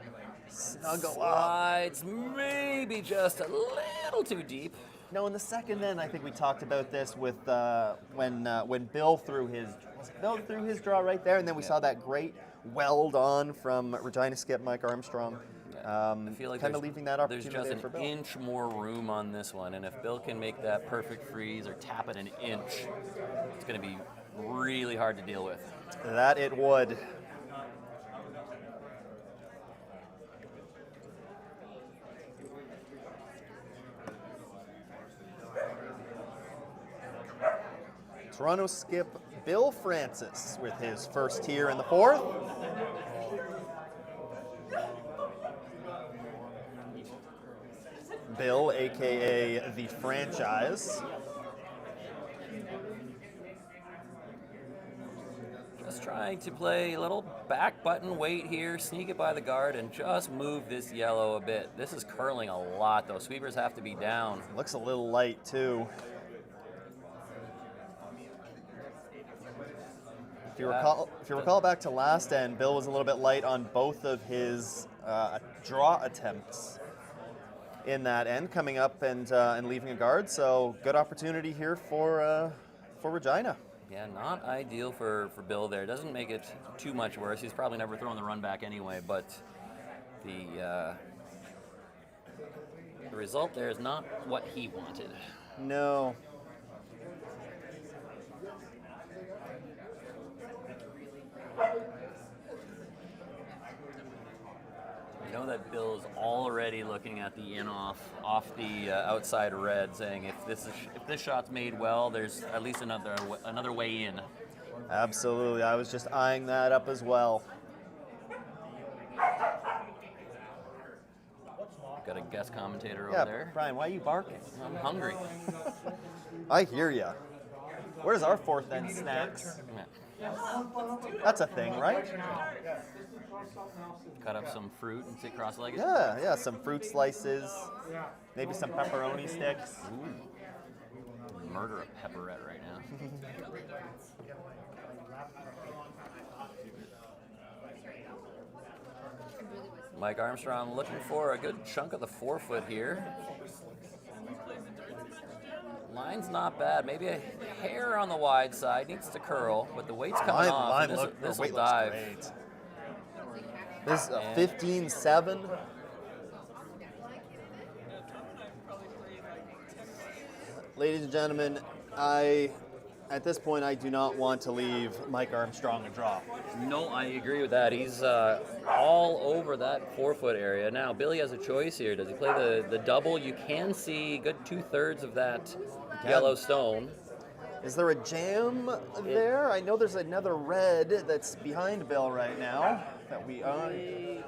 Snuggle up. slides maybe just a little too deep. No, in the second end, I think we talked about this with when Bill threw his draw right there, and then we saw that great weld on from Regina skip Mike Armstrong. I feel like kind of leaving that there's opportunity just for an Bill. inch more room on this one, and if Bill can make that perfect freeze or tap it an inch, it's going to be really hard to deal with. That it would. Toronto skip Bill Francis with his first here in the fourth. Bill, aka the franchise. Just trying to play a little back button wait here, sneak it by the guard, and just move this yellow a bit. This is curling a lot, though. Sweepers have to be down. Looks a little light, too. If you recall back to last end, Bill was a little bit light on both of his draw attempts in that end, coming up and leaving a guard. So good opportunity here for Regina. Yeah, not ideal for Bill there. Doesn't make it too much worse. He's probably never thrown the run back anyway, but the result there is not what he wanted. No. You know that Bill's already looking at the off the outside red, saying if this shot's made well, there's at least another way in. Absolutely, I was just eyeing that up as well. Got a guest commentator over Yeah, there. Brian, why are you barking? I'm hungry. I hear ya. Where's our fourth end snacks? Yeah. That's a thing, right? Cut up some fruit and sit cross-legged. Yeah, some fruit slices, maybe some pepperoni sticks. Ooh. Murder a pepperette right now. Mike Armstrong looking for a good chunk of the forefoot here. Line's not bad. Maybe a hair on the wide side. Needs to curl, but the weight's coming off. This will dive. Great. This is a 15-7. Ladies and gentlemen, at this point, I do not want to leave Mike Armstrong a draw. No, I agree with that. He's all over that forefoot area. Now, Billy has a choice here. Does he play the double? You can see good 2/3 of that yellow stone. Is there a jam there? I know there's another red that's behind Bill right now that we own.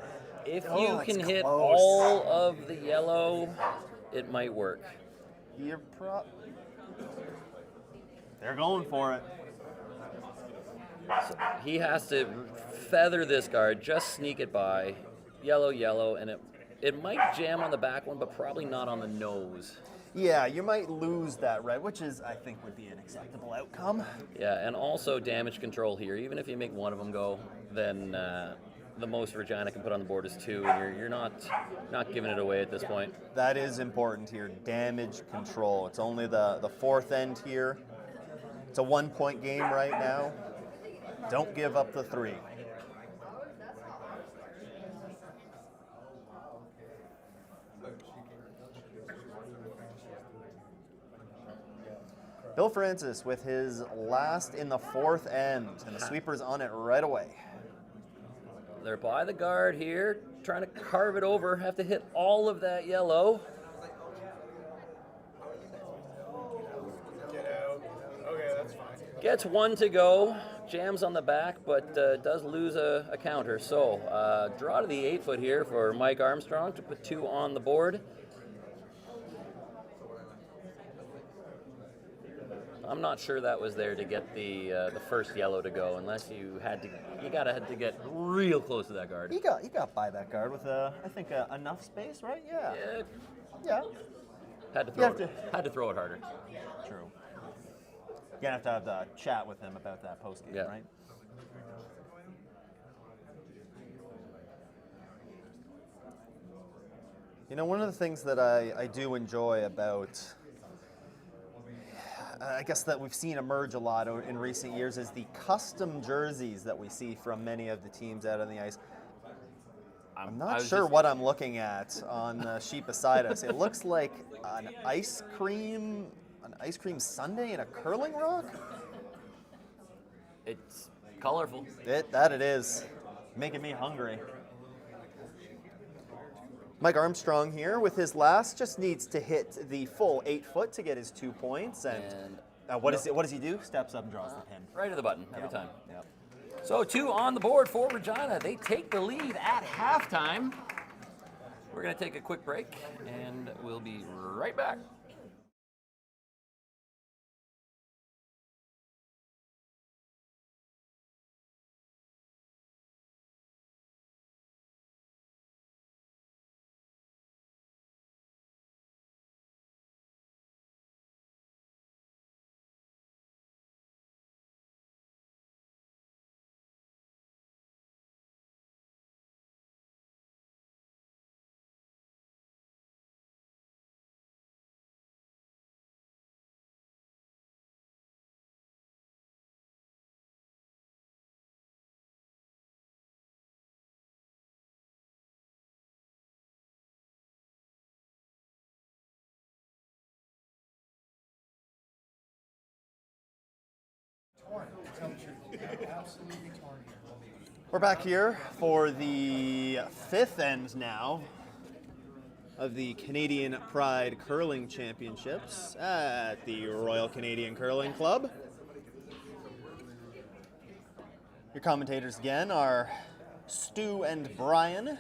If Oh, you it's can hit close. all of the yellow, it might work. They're going for it. So he has to feather this guard, just sneak it by. Yellow, yellow, and it might jam on the back one, but probably not on the nose. Yeah, you might lose that red, which is, I think, would be an acceptable outcome. Yeah, and also damage control here. Even if you make one of them go, then the most Regina can put on the board is 2, and you're not giving it away at this point. That is important here, damage control. It's only the fourth end here. It's a 1-point game right now. Don't give up the 3. Bill Francis with his last in the fourth end, and the sweeper's on it right away. They're by the guard here, trying to carve it over, have to hit all of that yellow. Get out. Okay, that's fine. Gets 1 to go, jams on the back, but does lose a counter. So, draw to the 8-foot here for Mike Armstrong to put 2 on the board. I'm not sure that was there to get the first yellow to go, unless you had to get real close to that guard. You got by that guard with I think enough space, right? Yeah. Yeah. Had to throw it harder. True. You're gonna have to chat with him about that post game, right? You know, one of the things that I do enjoy about, I guess that we've seen emerge a lot in recent years, is the custom jerseys that we see from many of the teams out on the ice. I'm not sure what I'm looking at on the sheet beside us. It looks like an ice cream sundae in a curling rock. It's colorful. That it is, making me hungry. Mike Armstrong here with his last, just needs to hit the full 8 foot to get his 2 points, and What does he do? Steps up and draws the pin. Right to the button every Yep. time. Yep. So 2 on the board for Regina. They take the lead at halftime. We're going to take a quick break, and we'll be right back. We're back here for the 5th end now of the Canadian Pride Curling Championships at the Royal Canadian Curling Club. Your commentators again are Stu and Brian.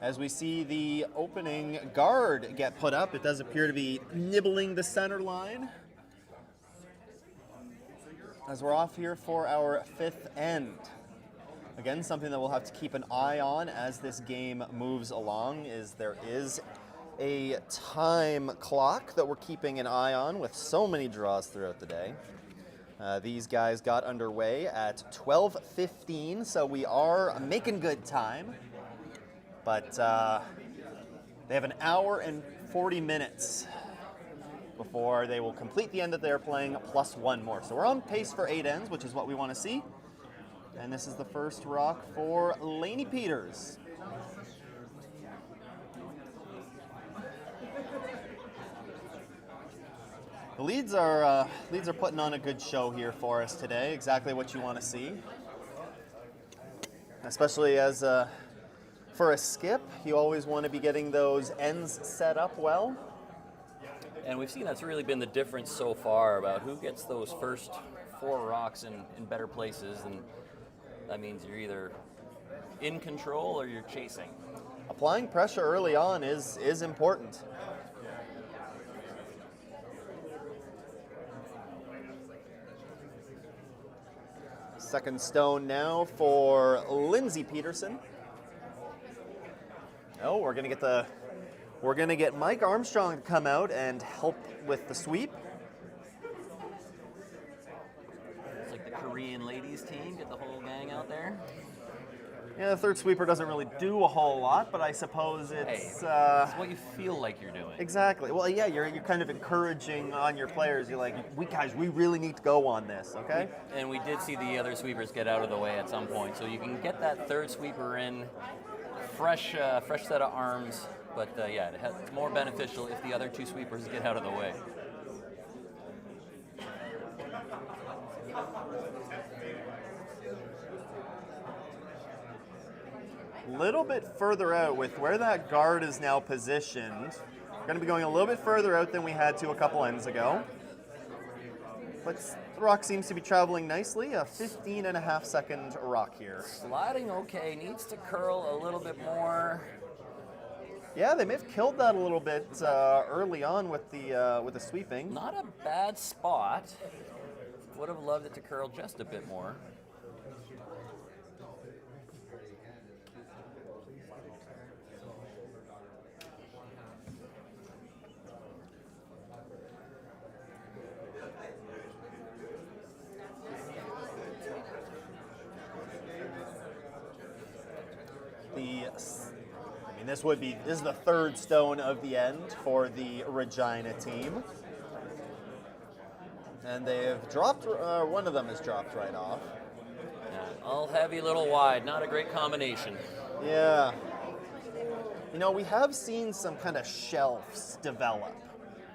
As we see the opening guard get put up, it does appear to be nibbling the center line. As we're off here for our 5th end. Again, something that we'll have to keep an eye on as this game moves along is there is a time clock that we're keeping an eye on with so many draws throughout the day. These guys got underway at 12:15, so we are making good time. But they have an hour and 40 minutes before they will complete the end that they're playing, plus 1 more. So we're on pace for 8 ends, which is what we want to see. And this is the first rock for Lainey Peters. The leads are putting on a good show here for us today. Exactly what you want to see. Especially as for a skip, you always want to be getting those ends set up well. And we've seen that's really been the difference so far about who gets those first 4 rocks in better places, and that means you're either in control or you're chasing. Applying pressure early on is important. Second stone now for Lindsay Peterson. Oh, we're gonna get Mike Armstrong to come out and help with the sweep. It's like the Korean ladies team, get the whole gang out there. Yeah, the third sweeper doesn't really do a whole lot, but I suppose it's... It's what you feel like you're doing. Exactly. Well, yeah, you're kind of encouraging on your players. You're like, we really need to go on this, okay? And we did see the other sweepers get out of the way at some point, so you can get that third sweeper in, fresh set of arms, but yeah, it's more beneficial if the other 2 sweepers get out of the way. Little bit further out with where that guard is now positioned. We're going to be going a little bit further out than we had to a couple ends ago. But the rock seems to be traveling nicely. A 15.5-second rock here. Sliding okay, needs to curl a little bit more. Yeah, they may have killed that a little bit early on with the sweeping. Not a bad spot. Would have loved it to curl just a bit more. This is the third stone of the end for the Regina team. And they have dropped, one of them has dropped right off. Yeah, all heavy, little wide, not a great combination. Yeah. You know, we have seen some kind of shelves develop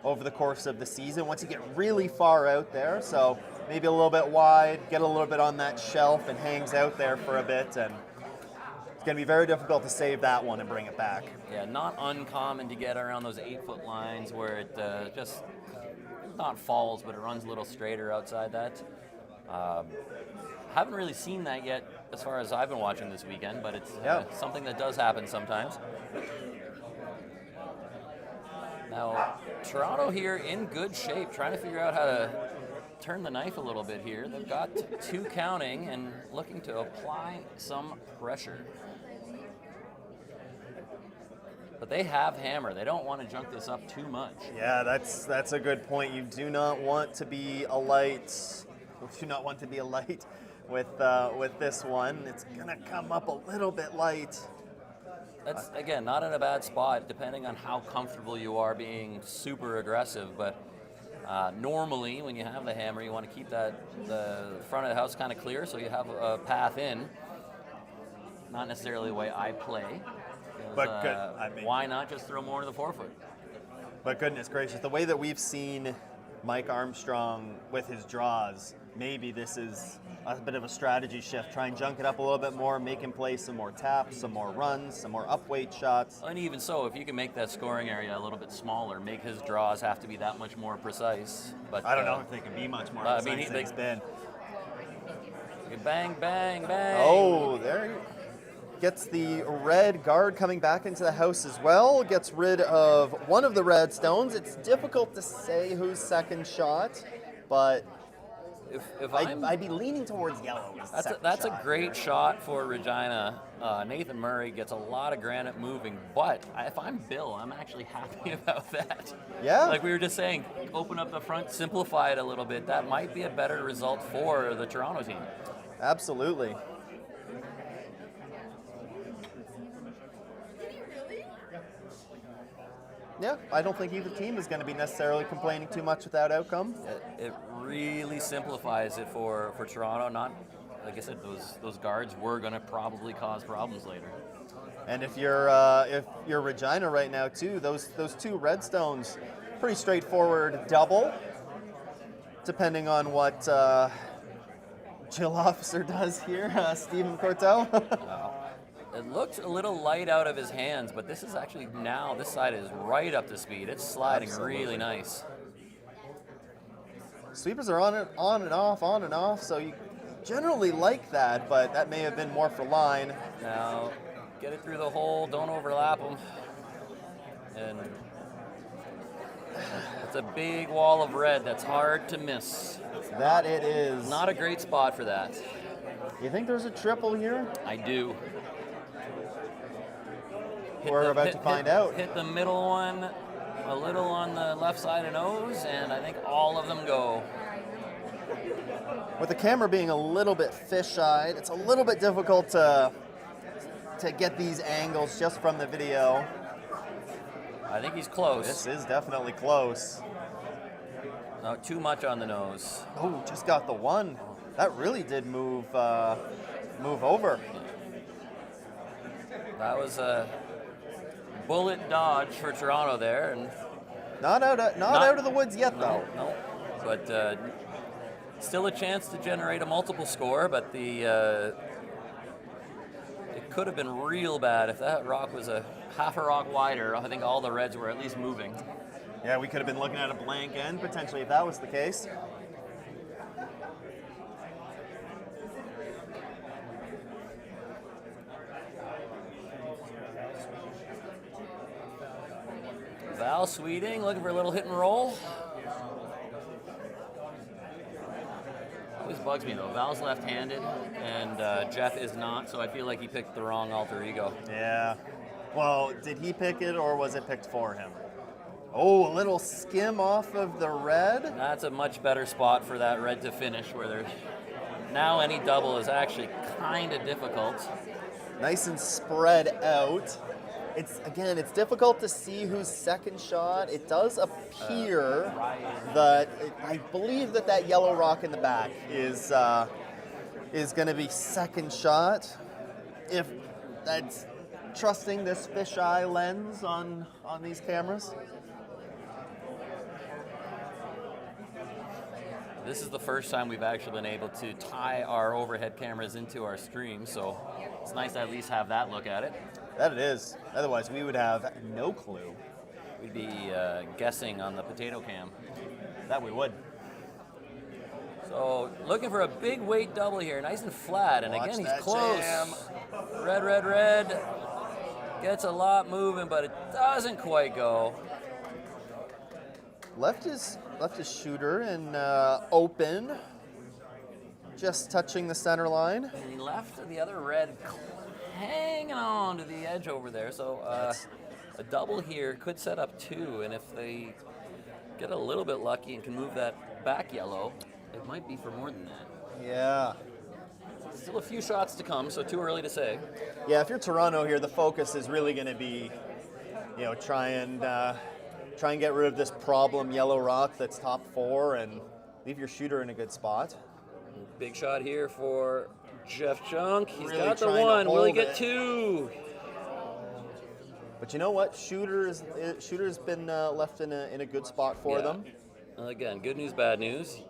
over the course of the season once you get really far out there. So maybe a little bit wide, get a little bit on that shelf and hangs out there for a bit, and it's going to be very difficult to save that one and bring it back. Yeah, not uncommon to get around those 8-foot lines where it just not falls, but it runs a little straighter outside that. Haven't really seen that yet as far as I've been watching this weekend, but it's something that does happen sometimes. Now, Toronto here in good shape, trying to figure out how to turn the knife a little bit here. They've got 2 counting and looking to apply some pressure. But they have hammer. They don't want to junk this up too much. Yeah, that's a good point. You do not want to be a light. Do not want to be a light with this one. It's gonna come up a little bit light. That's, again, not in a bad spot, depending on how comfortable you are being super aggressive. But normally, when you have the hammer, you want to keep the front of the house kind of clear, so you have a path in. Not necessarily the way I play. But good. I mean, why not just throw more to the forefoot? But goodness gracious, the way that we've seen Mike Armstrong with his draws, maybe this is a bit of a strategy shift. Try and junk it up a little bit more, make him play some more taps, some more runs, some more upweight shots. And even so, if you can make that scoring area a little bit smaller, make his draws have to be that much more precise. But I don't know if they can be much more precise than it's been. Bang, bang, bang. Oh, there you gets the red guard coming back into the house as well. Gets rid of one of the red stones. It's difficult to say whose second shot, but if I'd be leaning towards yellow. That's a great shot for Regina. Nathan Murray gets a lot of granite moving, but if I'm Bill, I'm actually happy about that. Yeah. Like we were just saying, open up the front, simplify it a little bit. That might be a better result for the Toronto team. Absolutely. Yeah, I don't think either team is going to be necessarily complaining too much with that outcome. It really simplifies it for Toronto. Not, like I said, those guards were going to probably cause problems later. And if you're Regina right now too, those 2 red stones, pretty straightforward double, depending on what Jill Officer does here, Stephen Cortell. It looked a little light out of his hands, but this is actually now, this side is right up to speed. It's sliding really nice. Sweepers are on and off, so you generally like that, but that may have been more for line. Now, get it through the hole, don't overlap them. And it's a big wall of red that's hard to miss. That it is. Not a great spot for that. You think there's a triple here? I do. We're about to find out. Hit the middle one, a little on the left side of nose, and I think all of them go. With the camera being a little bit fish-eyed, it's a little bit difficult to get these angles just from the video. I think he's close. This is definitely close. Not too much on the nose. Oh, just got the one. That really did move over. That was a bullet dodge for Toronto there, and not out of the woods yet though. No, but still a chance to generate a multiple score. But it could have been real bad if that rock was a half a rock wider. I think all the reds were at least moving. Yeah, we could have been looking at a blank end potentially if that was the case. Val Sweeting looking for a little hit and roll. Always bugs me though. Val's left-handed and Jeff is not, so I feel like he picked the wrong alter ego. Yeah. Well, did he pick it or was it picked for him? Oh, a little skim off of the red. That's a much better spot for that red to finish, where there's now any double is actually kind of difficult. Nice and spread out. It's difficult to see whose second shot. It does appear that I believe that yellow rock in the back is going to be second shot. If that's trusting this fisheye lens on these cameras. This is the first time we've actually been able to tie our overhead cameras into our stream, so it's nice to at least have that look at it. That it is. Otherwise, we would have no clue. We'd be guessing on the potato cam. That we would. So looking for a big weight double here, nice and flat. And Watch again, he's that close. jam. Red, red, red. Gets a lot moving, but it doesn't quite go. Left his shooter and open, just touching the center line. And he left the other red hanging on to the edge over there. So a double here could set up 2, and if they get a little bit lucky and can move that back yellow, it might be for more than that. Yeah. Still a few shots to come, so too early to say. Yeah, if you're Toronto here, the focus is really going to be, try and get rid of this problem yellow rock that's top 4 and leave your shooter in a good spot. Big shot here for Jeff Junk. He's Really got the trying to 1. Will he hold get it. 2? But you know what? Shooter's been left in a good spot for them. Again, good news, bad news.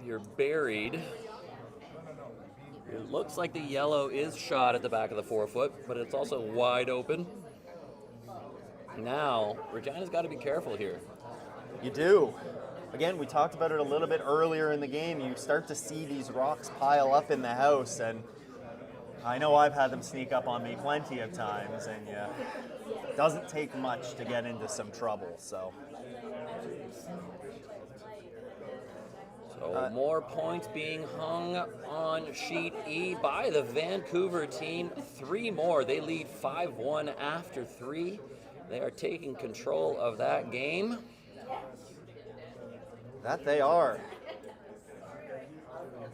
You're buried. It looks like the yellow is shot at the back of the 4-foot, but it's also wide open. Now, Regina's got to be careful here. You do. Again, we talked about it a little bit earlier in the game. You start to see these rocks pile up in the house, and I know I've had them sneak up on me plenty of times, and it doesn't take much to get into some trouble. So More points being hung on sheet E by the Vancouver team. 3 more. They lead 5-1 after 3. They are taking control of that game. that they are.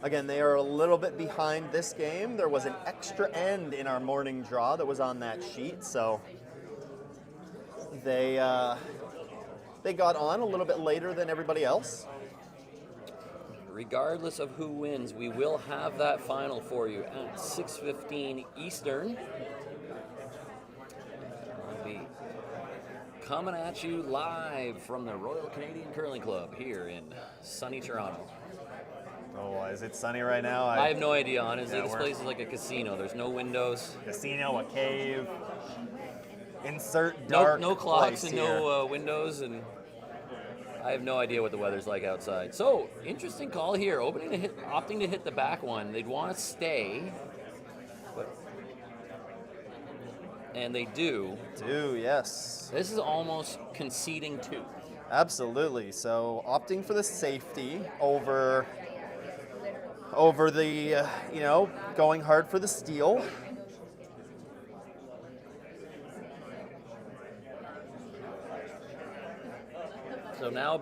Again, they are a little bit behind this game. There was an extra end in our morning draw that was on that sheet, so they got on a little bit later than everybody else. Regardless of who wins, we will have that final for you at 6:15 Eastern. I'll be coming at you live from the Royal Canadian Curling Club here in sunny Toronto. Oh, is it sunny right now? I have no idea, honestly. Yeah, This we're- place is like a casino. There's no windows, Casino, a cave. Insert dark no clocks place and here. no windows, and I have no idea what the weather's like outside. So, interesting call here. Opting to hit the back one. They'd want to stay, and they do. Yes. This is almost conceding 2. Absolutely. So opting for the safety over the, going hard for the steal. So now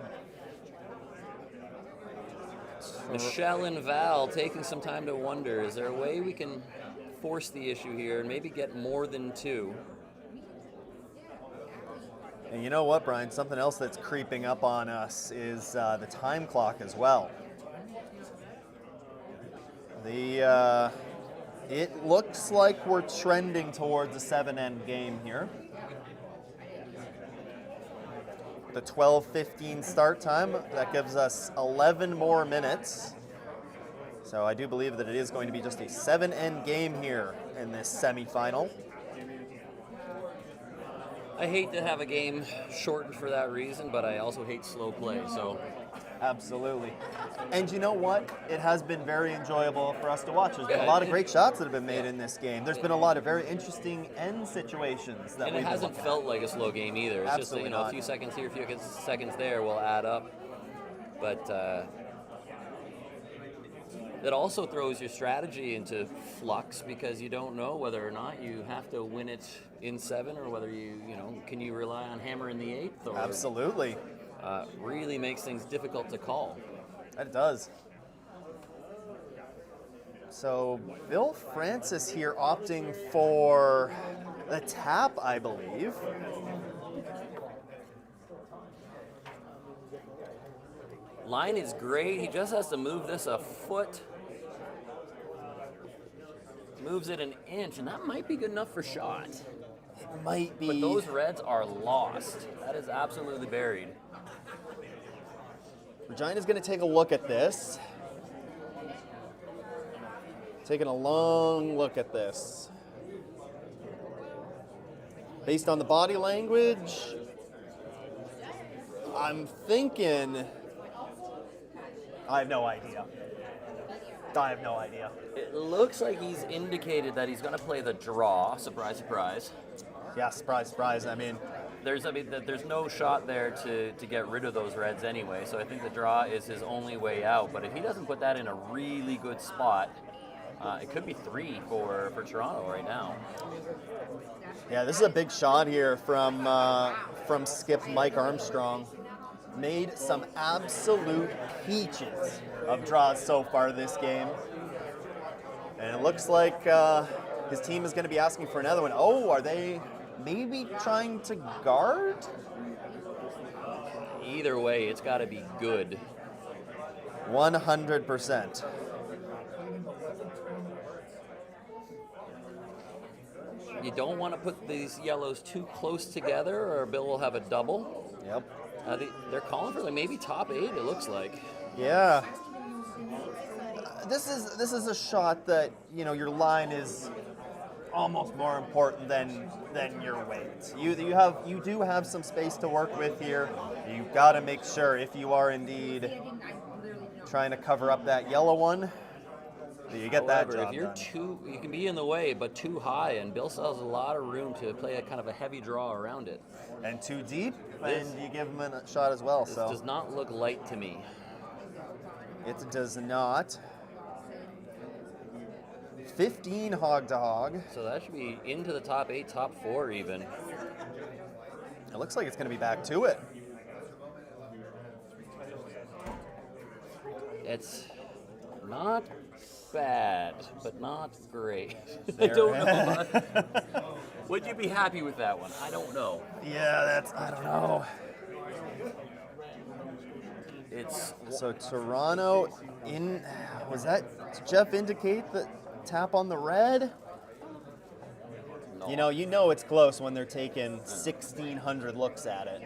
Michelle and Val taking some time to wonder, is there a way we can force the issue here and maybe get more than 2? And you know what, Brian? Something else that's creeping up on us is the time clock as well. It looks like we're trending towards a 7-end game here. The 12:15 start time, that gives us 11 more minutes. So I do believe that it is going to be just a 7-end game here in this semifinal. I hate to have a game shortened for that reason, but I also hate slow play. So Absolutely. And you know what? It has been very enjoyable for us to watch. There's been a Yeah, lot of great shots that have been made in this game. There's been a lot of very interesting end situations that and we've it been hasn't looking felt like a slow game either. It's just that, Absolutely a not. few seconds here, a few seconds there will add up. But that also throws your strategy into flux because you don't know whether or not you have to win it in 7 or whether can you rely on hammer in the 8th? Or, Absolutely. really makes things difficult to call. That does. So Bill Francis here opting for the tap, I believe. Line is great. He just has to move this a foot. Moves it an inch, and that might be good enough for shot. It might be. But those reds are lost. That is absolutely buried. Regina's going to take a look at this. Taking a long look at this. Based on the body language, I'm thinking I have no idea. I have no idea. It looks like he's indicated that he's going to play the draw. Surprise, surprise. Yeah, surprise, surprise. I mean, There's no shot there to get rid of those reds anyway, so I think the draw is his only way out. But if he doesn't put that in a really good spot, it could be 3 for Toronto right now. yeah, this is a big shot here from Skip Mike Armstrong. Made some absolute peaches of draws so far this game. And it looks like his team is going to be asking for another one. Oh, are they maybe trying to guard? Either way, it's got to be good. 100%. You don't want to put these yellows too close together, or Bill will have a double. Yep. They're calling for like maybe top 8. It looks like. Yeah. This is a shot that, you know, your line is almost more important than your weight. You do have some space to work with here. You've got to make sure, if you are indeed trying to cover up that yellow one, that you get that However, job if you're done. you can be in the way, but too high, and Bill still has a lot of room to play a kind of a heavy draw around it. And too deep, and you give him a shot as well. This So does not look light to me. it does not. 15 hog to hog. So that should be into the top 8, top 4 even. It looks like it's going to be back to it. It's not bad, but not great. I There. don't know. Would you be happy with that one? I don't know. Yeah, I don't know. It's So Toronto was that, did Jeff indicate the tap on the red? no. You know it's close when they're taking 1,600 looks at it.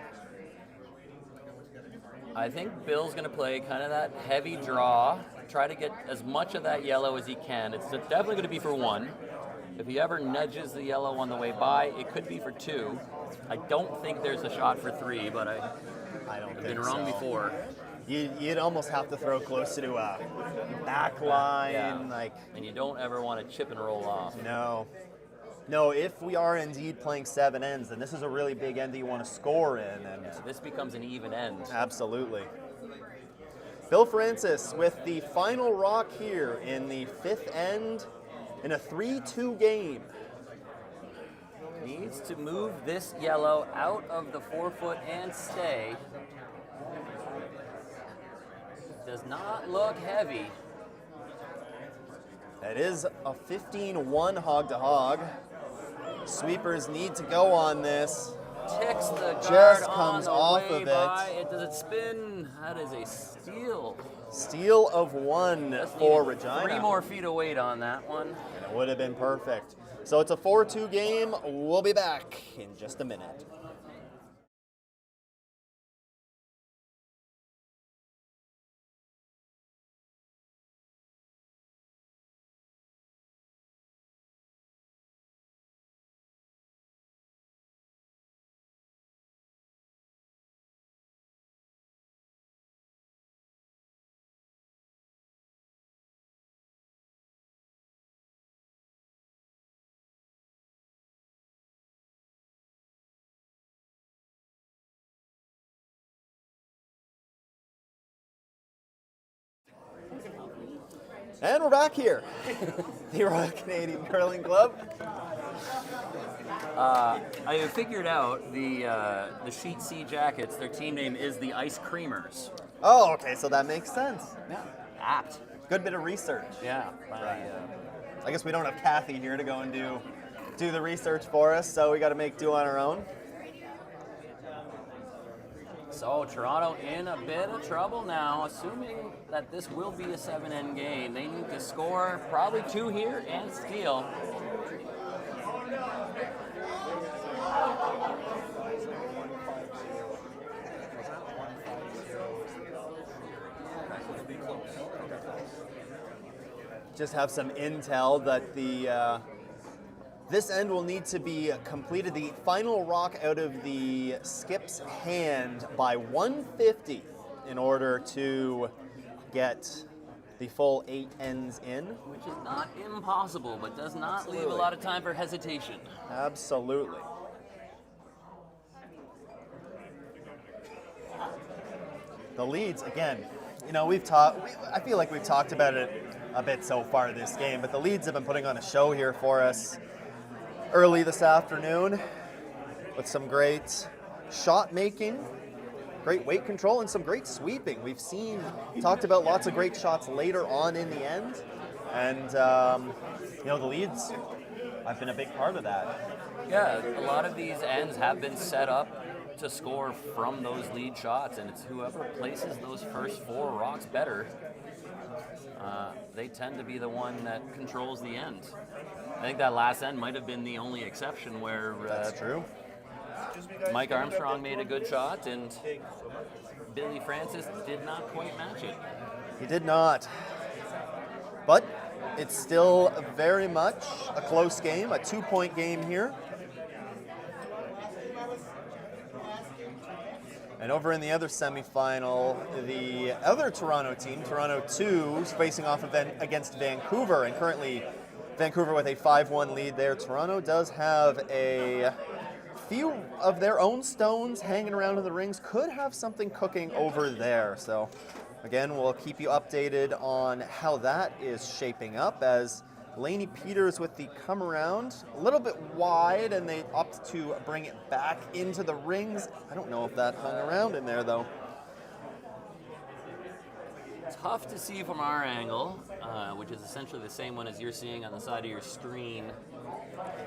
I think Bill's going to play kind of that heavy draw, try to get as much of that yellow as he can. It's definitely going to be for 1. If he ever nudges the yellow on the way by, it could be for 2. I don't think there's a shot for 3, but I don't I've think been wrong so. before. You'd almost have to throw closer to a back line, Yeah. And you don't ever want to chip and roll off. No, if we are indeed playing 7 ends, then this is a really big end that you want to score in. And So this becomes an even end. absolutely. Bill Francis with the final rock here in the 5th end in a 3-2 game. Needs to move this yellow out of the 4-foot and stay. Does not look heavy. It is a 15-1 hog to hog. Sweepers need to go on this. Ticks the guard Just on comes the off way of by. Does it spin? That is a steal. Steal of 1 Just for needed Regina. 3 more feet of weight on that one. It would have been perfect. So it's a 4-2 game. We'll be back in just a minute. And we're back here. The Royal Canadian Curling Club. I figured out the Sheet C Jackets, their team name is the Ice Creamers. Oh, okay, so that makes sense. Yeah. Apt. Good bit of research. Yeah. I guess we don't have Kathy here to go and do the research for us, so we got to make do on our own. So Toronto in a bit of trouble now, assuming that this will be a 7-end game. They need to score probably 2 here and steal. Just have some intel that this end will need to be completed. The final rock out of the skip's hand by 150 in order to get the full 8 ends in. Which is not impossible, but does not leave a Absolutely. lot of time for hesitation. Absolutely. The leads, again, you know, I feel like we've talked about it a bit so far this game, but the leads have been putting on a show here for us early this afternoon with some great shot making, great weight control, and some great sweeping. We've talked about lots of great shots later on in the end, and you know, the leads have been a big part of that. Yeah, a lot of these ends have been set up to score from those lead shots, and it's whoever places those first 4 rocks better, they tend to be the one that controls the end. I think that last end might have been the only exception where That's true. Mike Armstrong made a good shot and Billy Francis did not quite match it. He did not. But it's still very much a close game, a 2-point game here. And over in the other semifinal, the other Toronto team, Toronto 2, is facing off against Vancouver, and currently Vancouver with a 5-1 lead there. Toronto does have a few of their own stones hanging around in the rings, could have something cooking over there. So again, we'll keep you updated on how that is shaping up as Laney Peters with the come around, a little bit wide, and they opt to bring it back into the rings. I don't know if that hung around in there though. Tough to see from our angle, which is essentially the same one as you're seeing on the side of your screen.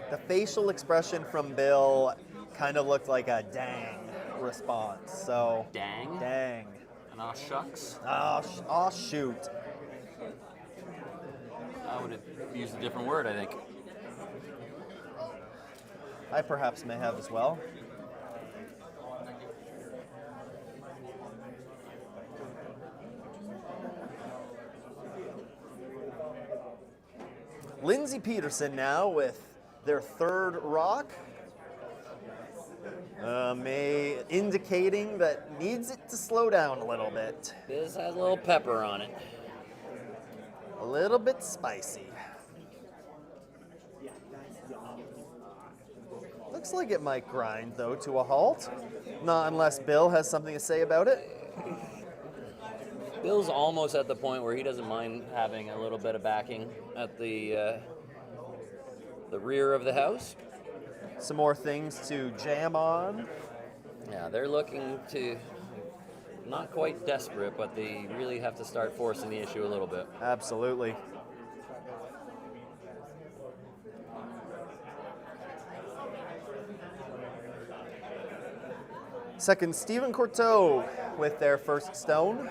The facial expression from Bill kind of looked like a dang response. So Dang? Dang. And aw shucks? Oh shoot. I would have used a different word, I think. I perhaps may have as well. Lindsay Peterson now with their 3rd rock. Indicating that needs it to slow down a little bit. This has a little pepper on it. A little bit spicy. Looks like it might grind, though, to a halt. Not unless Bill has something to say about it. Bill's almost at the point where he doesn't mind having a little bit of backing at the rear of the house. Some more things to jam on. Yeah, they're looking to, not quite desperate, but they really have to start forcing the issue a little bit. Absolutely. Second, Stephen Courteau with their first stone.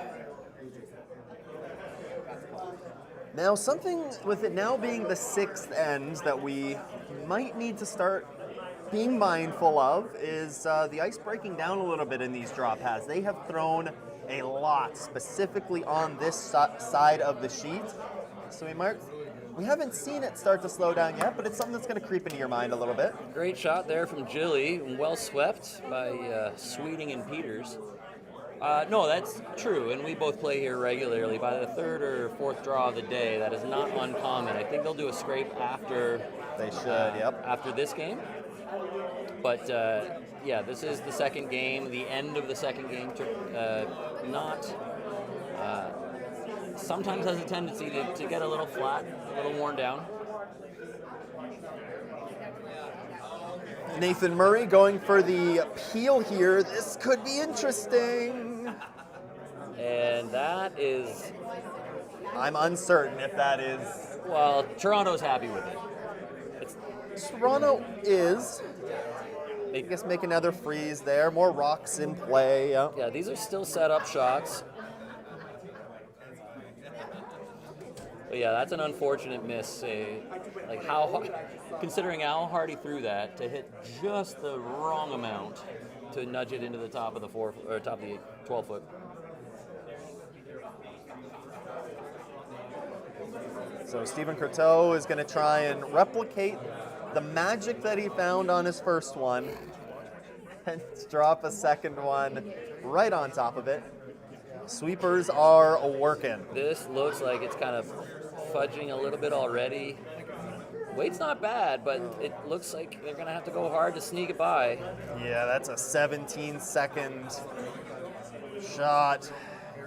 Now, something with it now being the 6th end that we might need to start being mindful of is the ice breaking down a little bit in these draw pads. They have thrown a lot, specifically on this side of the sheet. So we haven't seen it start to slow down yet, but it's something that's going to creep into your mind a little bit. Great shot there from Jilly, well swept by Sweeting and Peters. No, that's true, and we both play here regularly. By the 3rd or 4th draw of the day, that is not uncommon. I think they'll do a scrape after. They should, yep. After this game. But yeah, this is the 2nd game, the end of the 2nd game. Sometimes has a tendency to get a little flat, a little worn down. Nathan Murray going for the peel here. This could be interesting. And that is... I'm uncertain if that is... Well, Toronto's happy with it. Toronto is... I guess make another freeze there. More rocks in play. Yeah, yeah, these are still set up shots. But yeah, that's an unfortunate miss. Like considering how hard he threw that, to hit just the wrong amount to nudge it into the top of the top of the 12-foot. So Stephen Courteau is going to try and replicate the magic that he found on his first one and drop a second one right on top of it. Sweepers are working. This looks like it's kind of fudging a little bit already. Weight's not bad, but it looks like they're going to have to go hard to sneak it by. Yeah, that's a 17-second shot.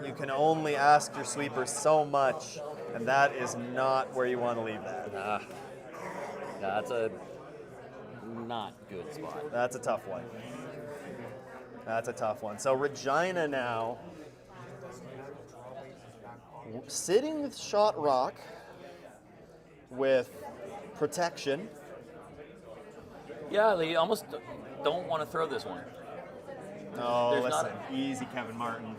You can only ask your sweepers so much, and that is not where you want to leave that. That's a not good spot. That's a tough one. That's a tough one. So Regina now sitting with shot rock with protection. Yeah, they almost don't want to throw this one. Oh, There's listen, not easy, Kevin Martin.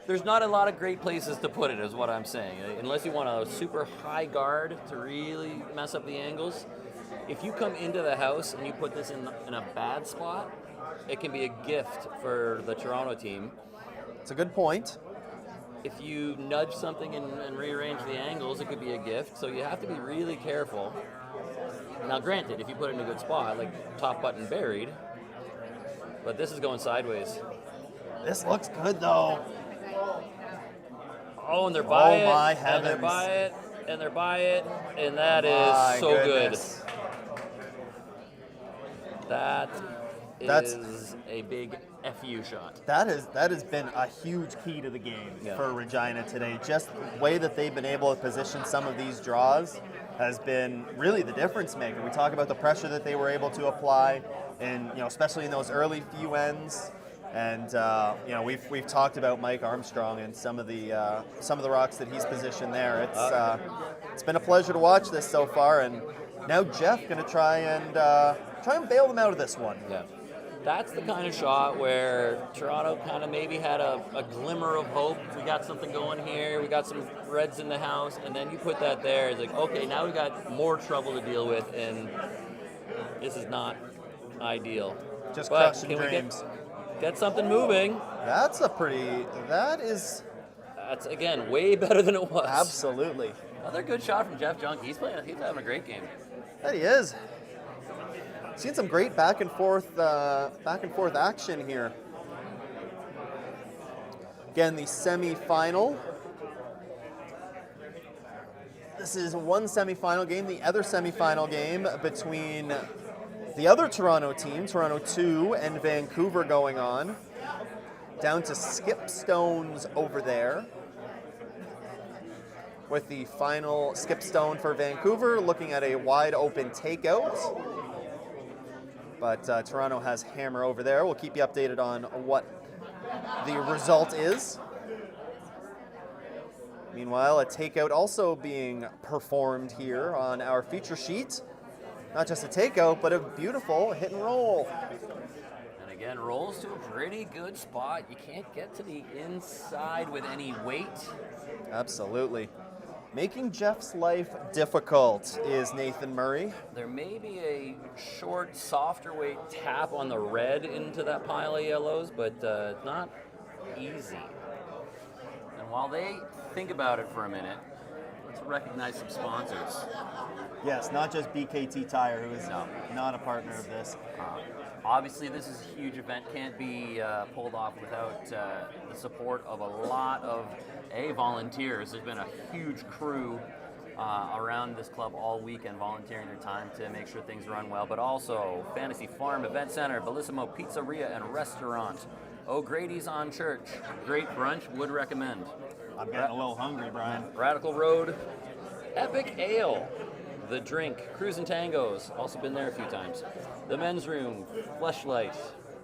There's not a lot of great places to put it, is what I'm saying. Unless you want a super high guard to really mess up the angles. If you come into the house and you put this in a bad spot, it can be a gift for the Toronto team. It's a good point. If you nudge something and rearrange the angles, it could be a gift. So you have to be really careful. Now, granted, if you put it in a good spot, like top button buried, but this is going sideways. This looks good, though. Oh, and they're by it. Oh, my And they're heavens. by it. And they're by it. And that My is so goodness. good. That That's- is a big FU shot. That has been a huge key to the game for Regina today. Just the way that they've been able to position some of these draws has been really the difference maker. We talk about the pressure that they were able to apply, and especially in those early few ends. And we've talked about Mike Armstrong and some of the rocks that he's positioned there. It's been a pleasure to watch this so far, and now Jeff going to try and bail them out of this one. Yeah. That's the kind of shot where Toronto kind of maybe had a glimmer of hope. We got something going here. We got some Reds in the house. And then you put that there. It's like, okay, now we got more trouble to deal with. And this is not ideal. Just But crushing can we dreams. get something moving? That's Again, way better than it was. absolutely. Another good shot from Jeff Junk. He's having a great game. That he is. Seen some great back and forth action here. Again, the semifinal. This is one semifinal game. The other semifinal game between the other Toronto team, Toronto 2 and Vancouver, going on. Down to skip stones over there. With the final skip stone for Vancouver, looking at a wide open takeout. But Toronto has hammer over there. We'll keep you updated on what the result is. Meanwhile, a takeout also being performed here on our feature sheet. Not just a takeout, but a beautiful hit and roll. And again, rolls to a pretty good spot. You can't get to the inside with any weight. Absolutely. Making Jeff's life difficult is Nathan Murray. There may be a short, softer weight tap on the red into that pile of yellows, but not easy. And while they think about it for a minute, let's recognize some sponsors. Yes, not just BKT Tire, who is not a partner of this. Obviously, this is a huge event, can't be pulled off without the support of a lot of volunteers. There's been a huge crew around this club all weekend volunteering their time to make sure things run well, but also Fantasy Farm Event Center, Bellissimo Pizzeria and Restaurant, O'Grady's on Church, great brunch, would recommend. I'm getting a little hungry, Brian. Radical Road, Epic Ale, The Drink, Cruise and Tangos, also been there a few times. The Men's Room, Fleshlight,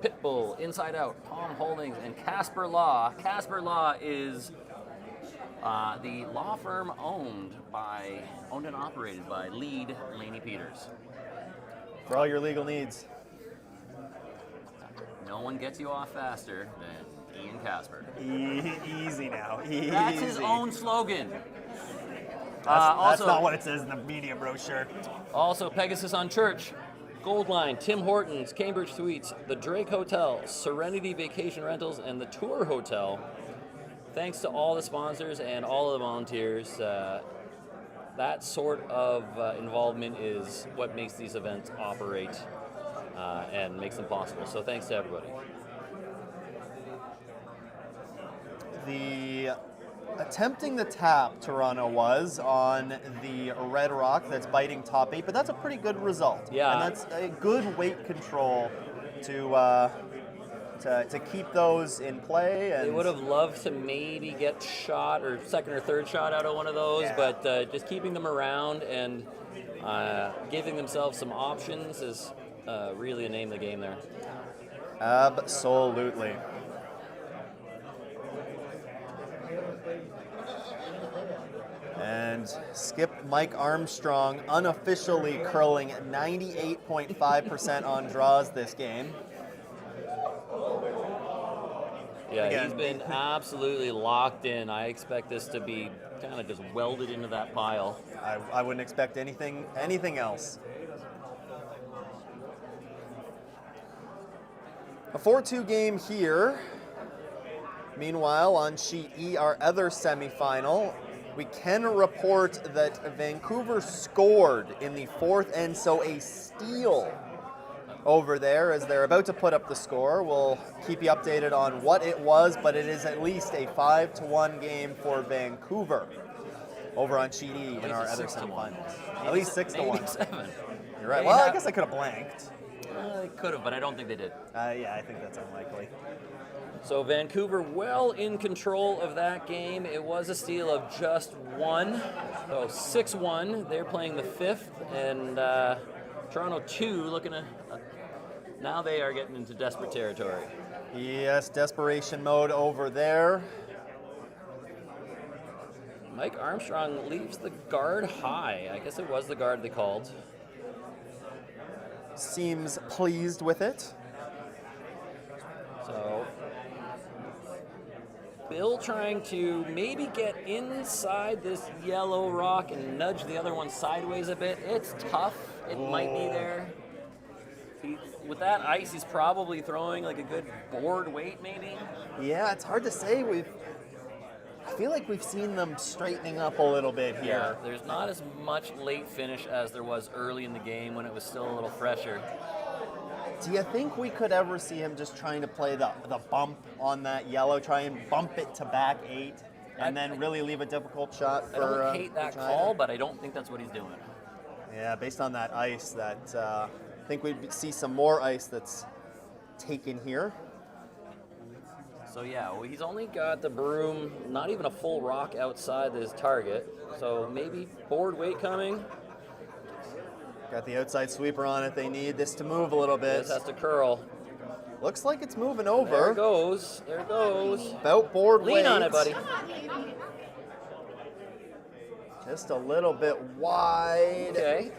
Pitbull, Inside Out, Palm Holdings, and Casper Law. Casper Law is the law firm owned and operated by Lead Laney Peters. For all your legal needs. No one gets you off faster than Ian Casper. Easy now. Easy. That's his own slogan. That's not what it says in the media brochure. Also, Pegasus on Church, Goldline, Tim Hortons, Cambridge Suites, the Drake Hotel, Serenity Vacation Rentals, and the Tour Hotel. Thanks to all the sponsors and all of the volunteers. That sort of involvement is what makes these events operate and makes them possible. So thanks to everybody. attempting the tap Toronto was on the red rock that's biting top 8, but that's a pretty good result. Yeah. And that's a good weight control to keep those in play. And They would have loved to maybe get shot or second or third shot out of one of those, Yeah. but just keeping them around and giving themselves some options is really a name of the game there. Absolutely. And Skip Mike Armstrong unofficially curling 98.5% on draws this game. Yeah, Again, he's been absolutely locked in. I expect this to be kind of just welded into that pile. I wouldn't expect anything else. A 4-2 game here. Meanwhile, on sheet E, our other semifinal, we can report that Vancouver scored in the fourth end, so a steal over there as they're about to put up the score. We'll keep you updated on what it was, but it is at least a 5-1 game for Vancouver over on sheet E in our other semifinals. At least 6-1. Maybe 7. You're right. They Well, I have- guess I could have blanked. They could have, but I don't think they did. Yeah, I think that's unlikely. So Vancouver well in control of that game. It was a steal of just one. So 6-1. They're playing the fifth, and Toronto 2 looking to. Now they are getting into desperate territory. Yes, desperation mode over there. Mike Armstrong leaves the guard high. I guess it was the guard they called. Seems pleased with it. So Bill trying to maybe get inside this yellow rock and nudge the other one sideways a bit. It's tough. It might be there. With that ice, he's probably throwing like a good board weight, maybe. Yeah, it's hard to say. I feel like we've seen them straightening up a little bit here. There's not as much late finish as there was early in the game when it was still a little fresher. Do you think we could ever see him just trying to play the bump on that yellow, try and bump it to back 8, and then really leave a difficult shot for I don't hate that Regina? call, but I don't think that's what he's doing. Yeah, based on that ice, I think we'd see some more ice that's taken here. So yeah, well, he's only got the broom, not even a full rock outside his target. So maybe board weight coming. Got the outside sweeper on it. They need this to move a little bit. This has to curl. Looks like it's moving There over. it goes. There it goes. About board weight. Lean on it, buddy. Just a little bit wide. Okay.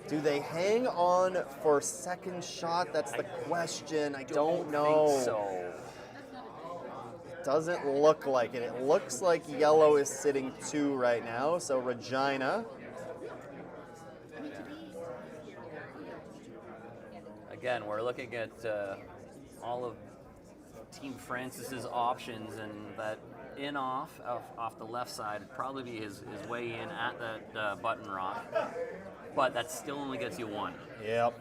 Do they hang on for second shot? That's the question. I don't know. Think so. Doesn't look like it. It looks like yellow is sitting 2 right now. So Regina. Again, we're looking at all of Team Francis's options, and that off the left side would probably be his way in at that button rock. But that still only gets you 1. Yep.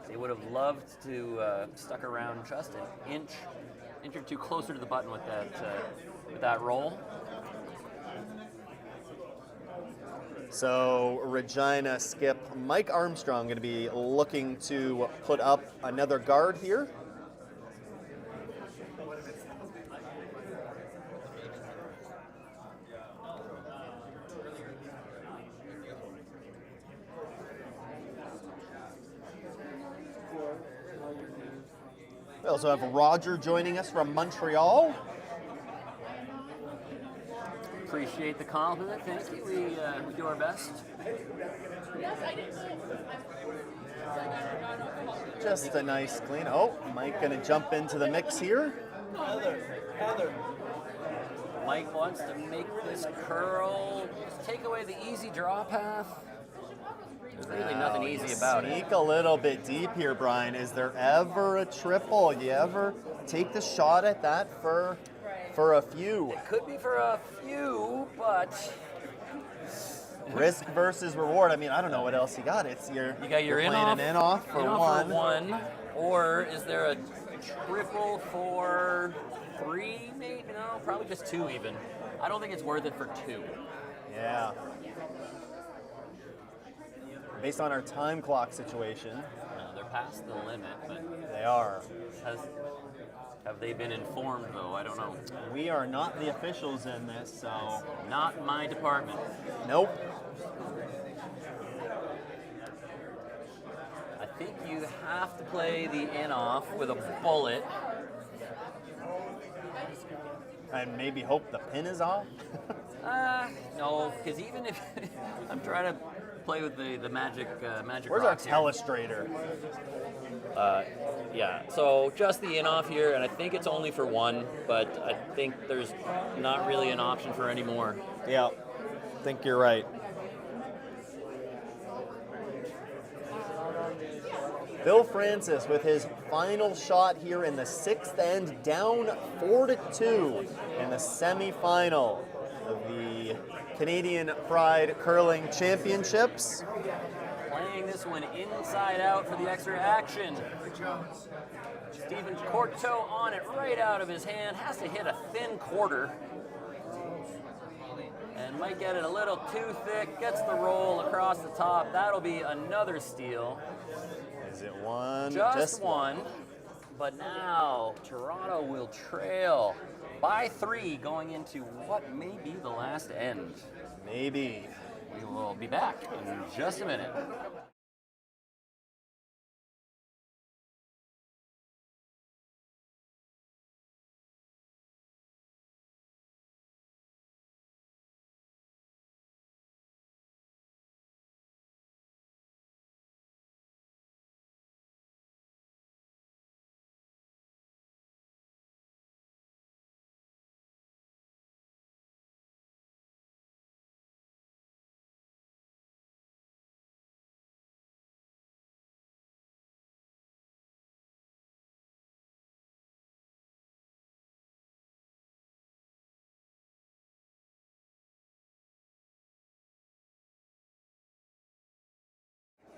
They would have loved to stuck around just an inch or 2 closer to the button with that roll. So Regina skip Mike Armstrong going to be looking to put up another guard here. We also have Roger joining us from Montreal. Appreciate the compliment. Thank you. We do our best. Yes, I did. Just a nice clean. Oh, Mike going to jump into the mix here. Heather. Mike wants to make this curl, take away the easy draw path. There's really nothing easy about it. Sneak a little bit deep here, Brian. Is there ever a triple? You ever take the shot at that for a few? It could be for a few, but Risk versus reward. I mean, I don't know what else you got. It's you got your you're in playing off, an in off for in one. off for 1, or is there a triple for 3, maybe? No, probably just 2 even. I don't think it's worth it for 2. Yeah. Based on our time clock situation, They're past the limit, but they are. have they been informed, though? I don't know. We are not the officials in this, so Not my department. nope. I think you have to play the in-off with a bullet. And maybe hope the pin is off. No, because even if I'm trying to play with the magic Where's our rocks here. telestrator? Yeah, so just the in-off here, and I think it's only for 1, but I think there's not really an option for any more. Yeah, I think you're right. Bill Francis with his final shot here in the 6th end, down 4-2 in the semifinal of the Canadian Pride Curling Championships. Playing this one inside out for the extra action. Stephen Courteau on it right out of his hand, has to hit a thin quarter. And might get it a little too thick, gets the roll across the top. That'll be another steal. Is it one? Just one. But now Toronto will trail by 3 going into what may be the last end. Maybe. We will be back in just a minute.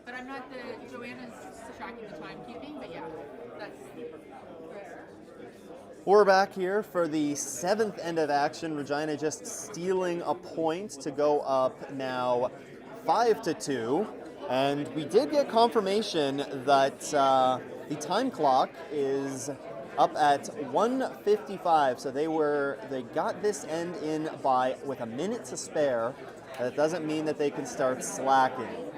But I'm not Joanna's tracking the timekeeping, but yeah, that's. We're back here for the 7th end of action. Regina just stealing a point to go up now 5-2. And we did get confirmation that the time clock is up at 1:55. So they got this end in with a minute to spare. That doesn't mean that they can start slacking.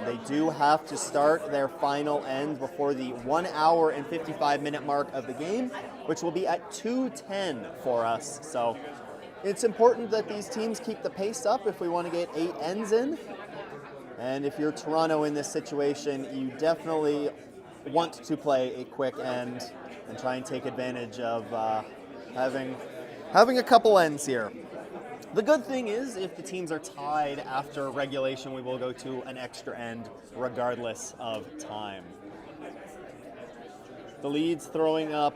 They do have to start their final end before the 1 hour and 55-minute mark of the game, which will be at 2:10 for us. So it's important that these teams keep the pace up if we want to get 8 ends in. And if you're Toronto in this situation, you definitely want to play a quick end and try and take advantage of having a couple ends here. The good thing is, if the teams are tied after regulation, we will go to an extra end regardless of time. The leads throwing up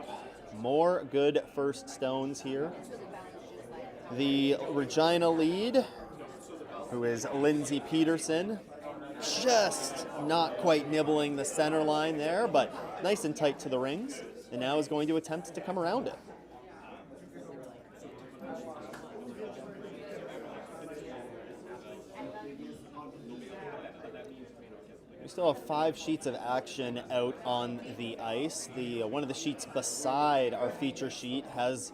more good first stones here. The Regina lead, who is Lindsay Peterson, just not quite nibbling the center line there, but nice and tight to the rings, and now is going to attempt to come around it. We still have 5 sheets of action out on the ice. One of the sheets beside our feature sheet has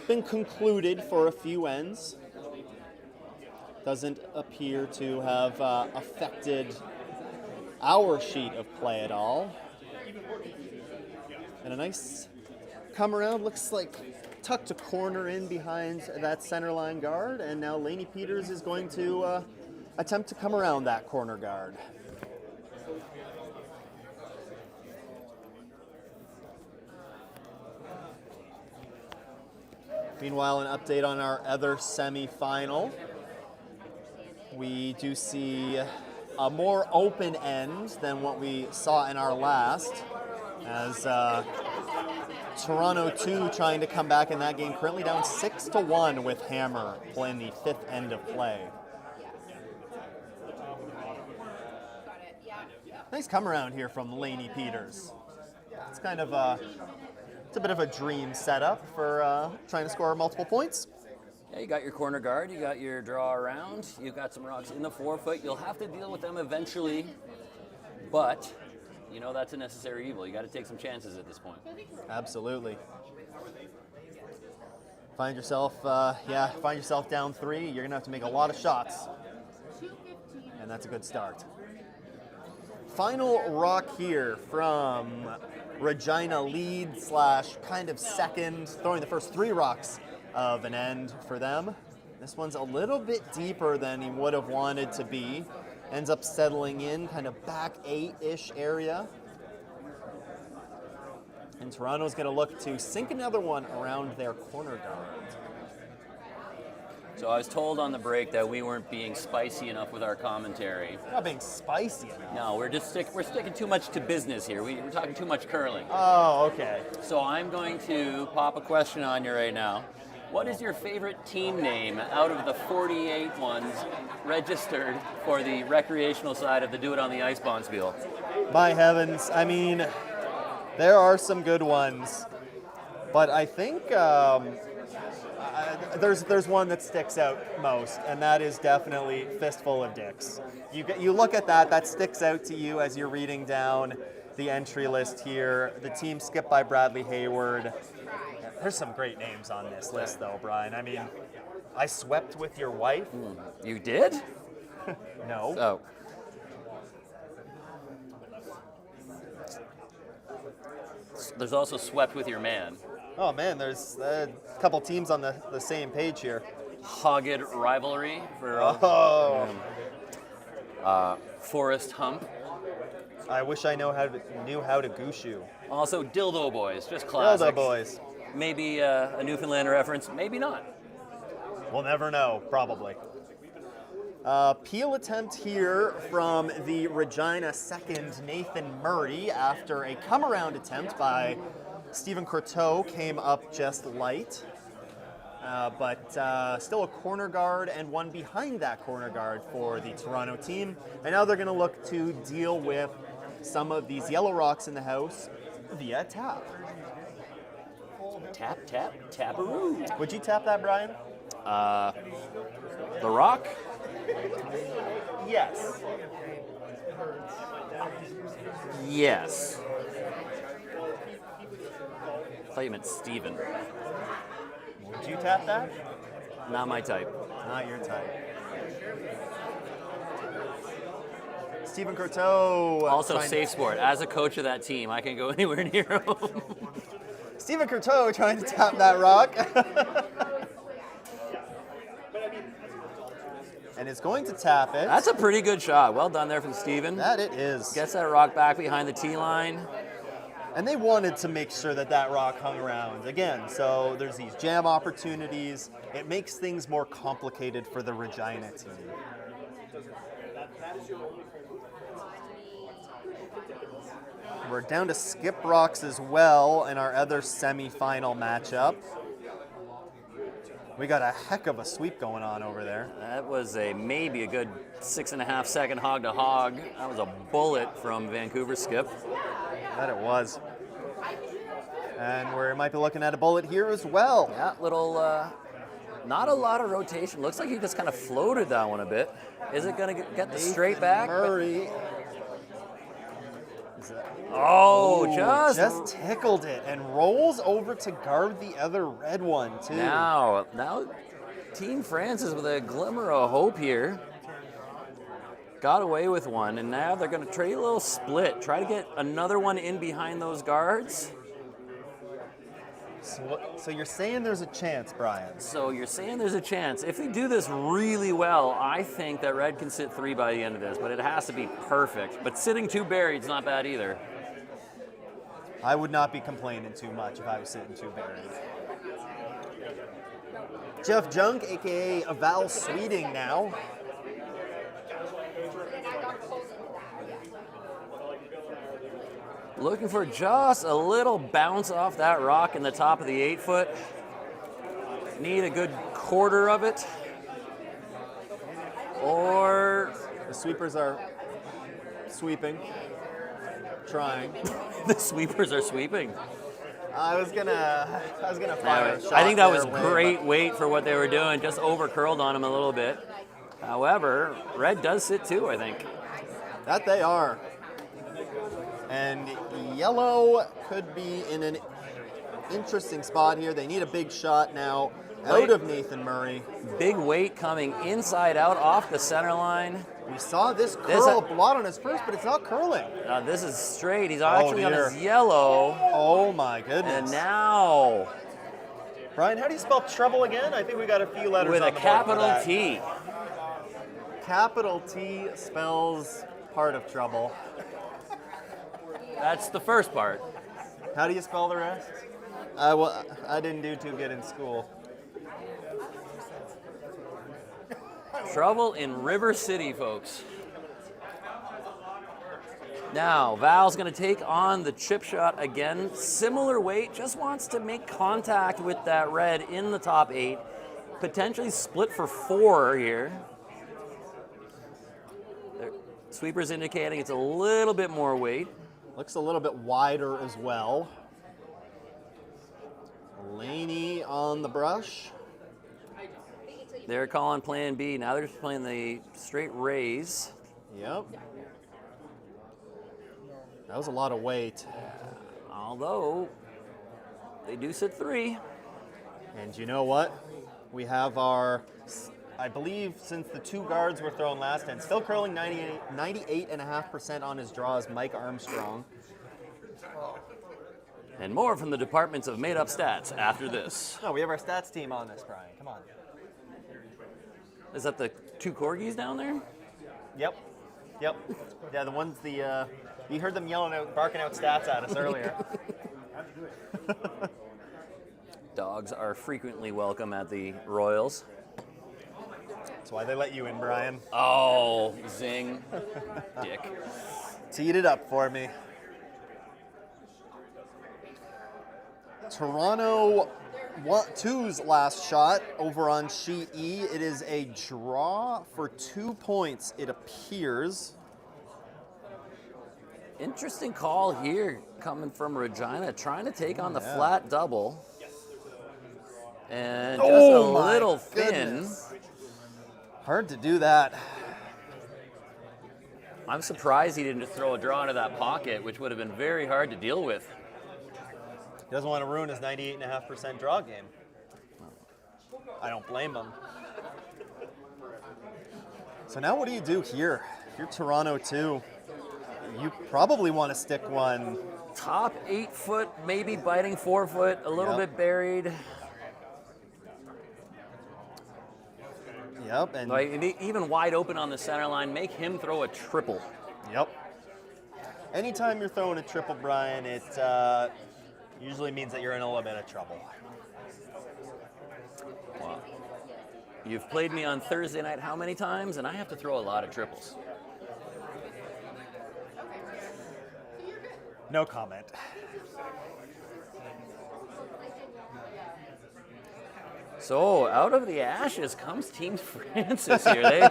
been concluded for a few ends. Doesn't appear to have affected our sheet of play at all. And a nice come around, looks like tucked a corner in behind that center line guard, and now Lainey Peters is going to attempt to come around that corner guard. Meanwhile, an update on our other semi-final. We do see a more open end than what we saw in our last, as Toronto 2 trying to come back in that game, currently down 6-1 with Hammer playing the 5th end of play. Nice come around here from Lainey Peters. It's kind of It's a bit of a dream setup for trying to score multiple points. Yeah, you got your corner guard, you got your draw around, you've got some rocks in the 4-foot. You'll have to deal with them eventually, but you know that's a necessary evil. You got to take some chances at this point. Absolutely. Find yourself down 3. You're gonna have to make a lot of shots, and that's a good start. Final rock here from Regina lead / kind of second, throwing the first 3 rocks of an end for them. This one's a little bit deeper than he would have wanted to be. Ends up settling in kind of back 8-ish area. And Toronto's going to look to sink another one around their corner guard. So I was told on the break that we weren't being spicy enough with our commentary. Not being spicy enough. No, we're sticking too much to business here. We're talking too much curling. Oh, okay. So I'm going to pop a question on you right now. What is your favorite team name out of the 48 ones registered for the recreational side of the Do It on the Ice Bonspiel? My heavens. I mean, there are some good ones, but I think there's one that sticks out most, and that is definitely Fistful of Dicks. You look at that sticks out to you as you're reading down the entry list here. The team skipped by Bradley Hayward. There's some great names on this list, though, Brian. I mean, I Swept with Your Wife. You did? No. Oh. There's also Swept with Your Man. Oh, man, there's a couple teams on the same page here. Hogged Rivalry for Forest Hump. I wish I knew how to Gushu. Also Dildo Boys, just classic. Dildo Boys. Maybe a Newfoundland reference, maybe not. We'll never know, probably. Peel attempt here from the Regina second, Nathan Murray, after a come-around attempt by Stephen Courteau came up just light. But still a corner guard and one behind that corner guard for the Toronto team. And now they're going to look to deal with some of these yellow rocks in the house via tap. Tap, tap, taparoo. Would you tap that, Brian? The Rock? Yes. Yes. I thought you meant Steven. Would you tap that? Not my type. Not your type. Stephen Courteau. Also safe sport. As a coach of that team, I can go anywhere near him. Stephen Courteau trying to tap that rock. And is going to tap it. That's a pretty good shot. Well done there from Steven. That it is. Gets that rock back behind the tee line. And they wanted to make sure that rock hung around. Again, so there's these jam opportunities. It makes things more complicated for the Regina team. We're down to skip rocks as well in our other semifinal matchup. We got a heck of a sweep going on over there. That was maybe a good 6.5 second hog to hog. That was a bullet from Vancouver skip. That it was. And we might be looking at a bullet here as well. Yeah, little, not a lot of rotation. Looks like he just kind of floated that one a bit. Is it going to get the straight back? Murray. Oh, just tickled it and rolls over to guard the other red one too. Now Team Francis with a glimmer of hope here. Got away with one, and now they're going to trade a little split. Try to get another one in behind those guards. So you're saying there's a chance, Brian? So you're saying there's a chance. If they do this really well, I think that Red can sit 3 by the end of this, but it has to be perfect. But sitting 2 buried is not bad either. I would not be complaining too much if I was sitting 2 buried. Jeff Junk, a.k.a. Val Sweeting now. Looking for just a little bounce off that rock in the top of the 8-foot. Need a good quarter of it. Or the sweepers are sweeping. Trying. The sweepers are sweeping. I was gonna fire a shot I think that was there, Wayne, great weight for what they were doing. Just over curled on him a little bit. However, red does sit too, I think. That they are. And yellow could be in an interesting spot here. They need a big shot now out of Nathan Murray. Big weight coming inside out off the center line. We saw this curl a blot on his first, but it's not curling. This is straight. He's actually on dear. his yellow. Oh my goodness. And now, Brian, how do you spell trouble again? I think we got a few letters with on a the board for capital that. T. Capital T spells part of trouble. That's the first part. How do you spell the rest? I didn't do too good in school. Trouble in River City, folks. Now, Val's going to take on the chip shot again. Similar weight, just wants to make contact with that red in the top 8. Potentially split for 4 here. Sweeper's indicating it's a little bit more weight. Looks a little bit wider as well. Laney on the brush. They're calling plan B. Now they're just playing the straight raise. Yep. That was a lot of weight. Although, they do sit 3. And you know what? We have our, I believe since the 2 guards were thrown last and still curling 98.5% on his draws, Mike Armstrong. And more from the departments of made-up stats after this. No, we have our stats team on this, Brian. Come on. Is that the 2 corgis down there? Yep. Yeah, the ones you heard them yelling out, barking out stats at us earlier. Dogs are frequently welcome at the Royals. That's why they let you in, Brian. Oh, zing. Dick. Teed it up for me. Toronto 2's last shot over on sheet E. It is a draw for 2 points, it appears. Interesting call here coming from Regina, trying to take on the flat double. And just a little thin. Hard to do that. I'm surprised he didn't just throw a draw into that pocket, which would have been very hard to deal with. He doesn't want to ruin his 98.5% draw game. I don't blame him. So now what do you do here? If you're Toronto 2, you probably want to stick one. Top 8 foot, maybe biting 4 foot, a little bit buried. Yep, and Like, even wide open on the center line, make him throw a triple. Yep. Anytime you're throwing a triple, Brian, it usually means that you're in a little bit of trouble. Wow. You've played me on Thursday night how many times? And I have to throw a lot of triples. No comment. So out of the ashes comes Team Francis here.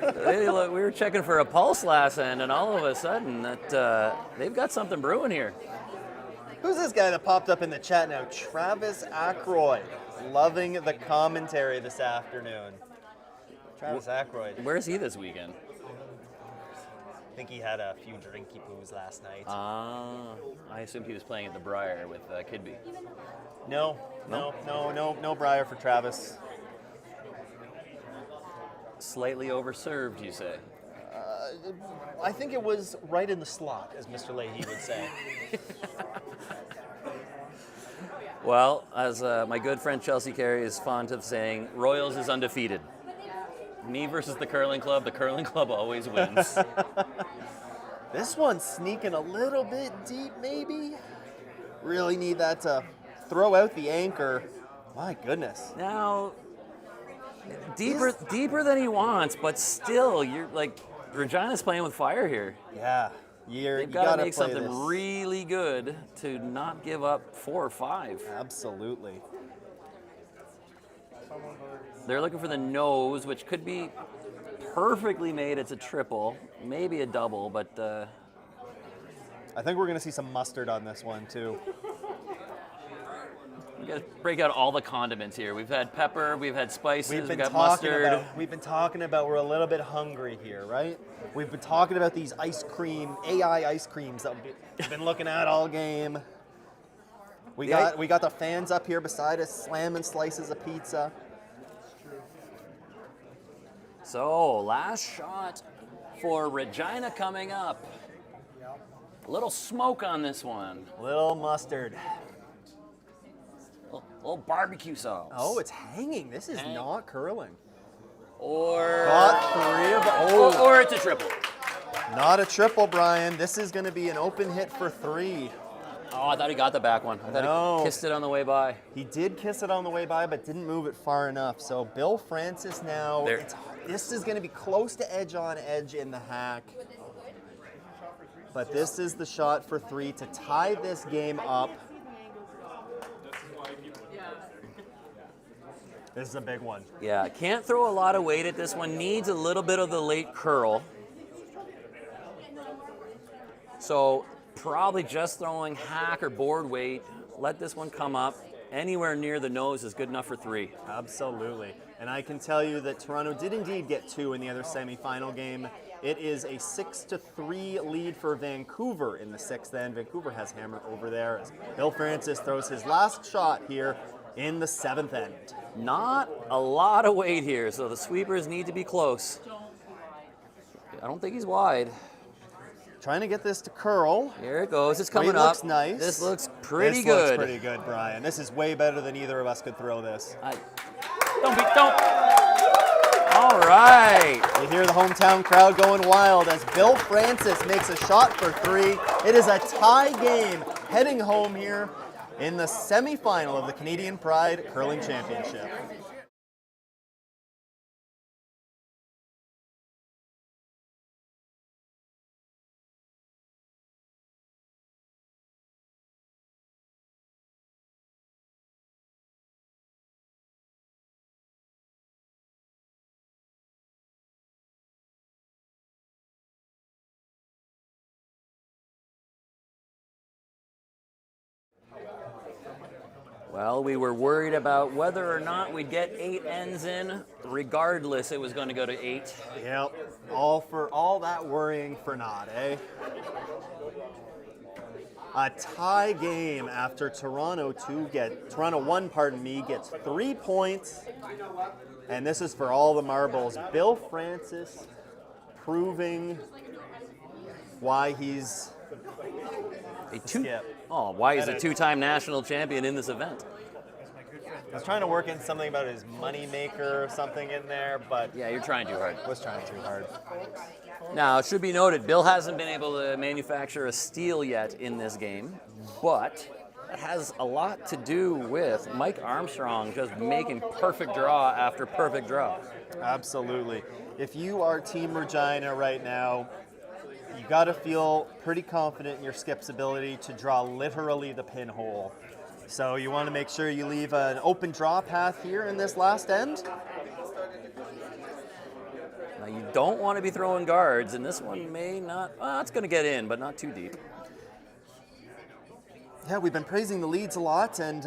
We were checking for a pulse last end, and all of a sudden that they've got something brewing here. Who's this guy that popped up in the chat now? Travis Ackroyd. Loving the commentary this afternoon. Travis Ackroyd. Where's he this weekend? I think he had a few drinky poos last night. I assumed he was playing at the Briar with Kidby. No Briar for Travis. Slightly overserved, you say? I think it was right in the slot, as Mr. Leahy would say. Well, as my good friend Chelsea Carey is fond of saying, Royals is undefeated. Me versus the curling club always wins. This one's sneaking a little bit deep, maybe. Really need that to throw out the anchor. My goodness. Now, deeper than he wants, but still, you're like, Regina's playing with fire here. Yeah, They've got to make something really good to not give up 4 or 5. Absolutely. They're looking for the nose, which could be perfectly made. It's a triple, maybe a double, but I think we're going to see some mustard on this one, too. We got to break out all the condiments here. We've had pepper, we've had spices, we've got talking mustard. we've been talking about we're a little bit hungry here, right? We've been talking about these ice cream, AI ice creams that we've been looking at all game. We got the fans up here beside us slamming slices of pizza. So, last shot for Regina coming up. A little smoke on this one. Little mustard. Little barbecue sauce. Oh, it's hanging. This is not curling. Or Got 3 of them. or it's a triple. Not a triple, Brian. This is going to be an open hit for 3. Oh, I thought he got the back one. I thought he kissed it on the way by. He did kiss it on the way by, but didn't move it far enough. So Bill Francis now, this is going to be close to edge on edge in the hack. But this is the shot for 3 to tie this game up. This is a big one. Yeah, can't throw a lot of weight at this one. Needs a little bit of the late curl. So probably just throwing hack or board weight. Let this one come up. Anywhere near the nose is good enough for 3. Absolutely. And I can tell you that Toronto did indeed get 2 in the other semifinal game. It is a 6-3 lead for Vancouver in the 6th end. Vancouver has hammer over there as Bill Francis throws his last shot here in the 7th end. Not a lot of weight here, so the sweepers need to be close. I don't think he's wide. Trying to get this to curl. Here it goes. It's coming Weight up. looks nice. This looks pretty This good. looks pretty good, Brian. This is way better than either of us could throw this. Don't. All right. You hear the hometown crowd going wild as Bill Francis makes a shot for 3. It is a tie game heading home here in the semifinal of the Canadian Pride Curling Championship. Well, we were worried about whether or not we'd get 8 ends in. Regardless, it was going to go to 8. Yep, all that worrying for naught, eh? A tie game after Toronto 1, gets 3 points. And this is for all the marbles. Bill Francis proving why he's why he's a 2-time national champion in this event. I was trying to work in something about his moneymaker or something in there, but Yeah, you're trying too hard. was trying too hard. Now, it should be noted, Bill hasn't been able to manufacture a steal yet in this game, but that has a lot to do with Mike Armstrong just making perfect draw after perfect draw. Absolutely. If you are Team Regina right now, you got to feel pretty confident in your skip's ability to draw literally the pinhole. So you want to make sure you leave an open draw path here in this last end. Now, you don't want to be throwing guards, and this one may not, it's going to get in, but not too deep. Yeah, we've been praising the leads a lot, and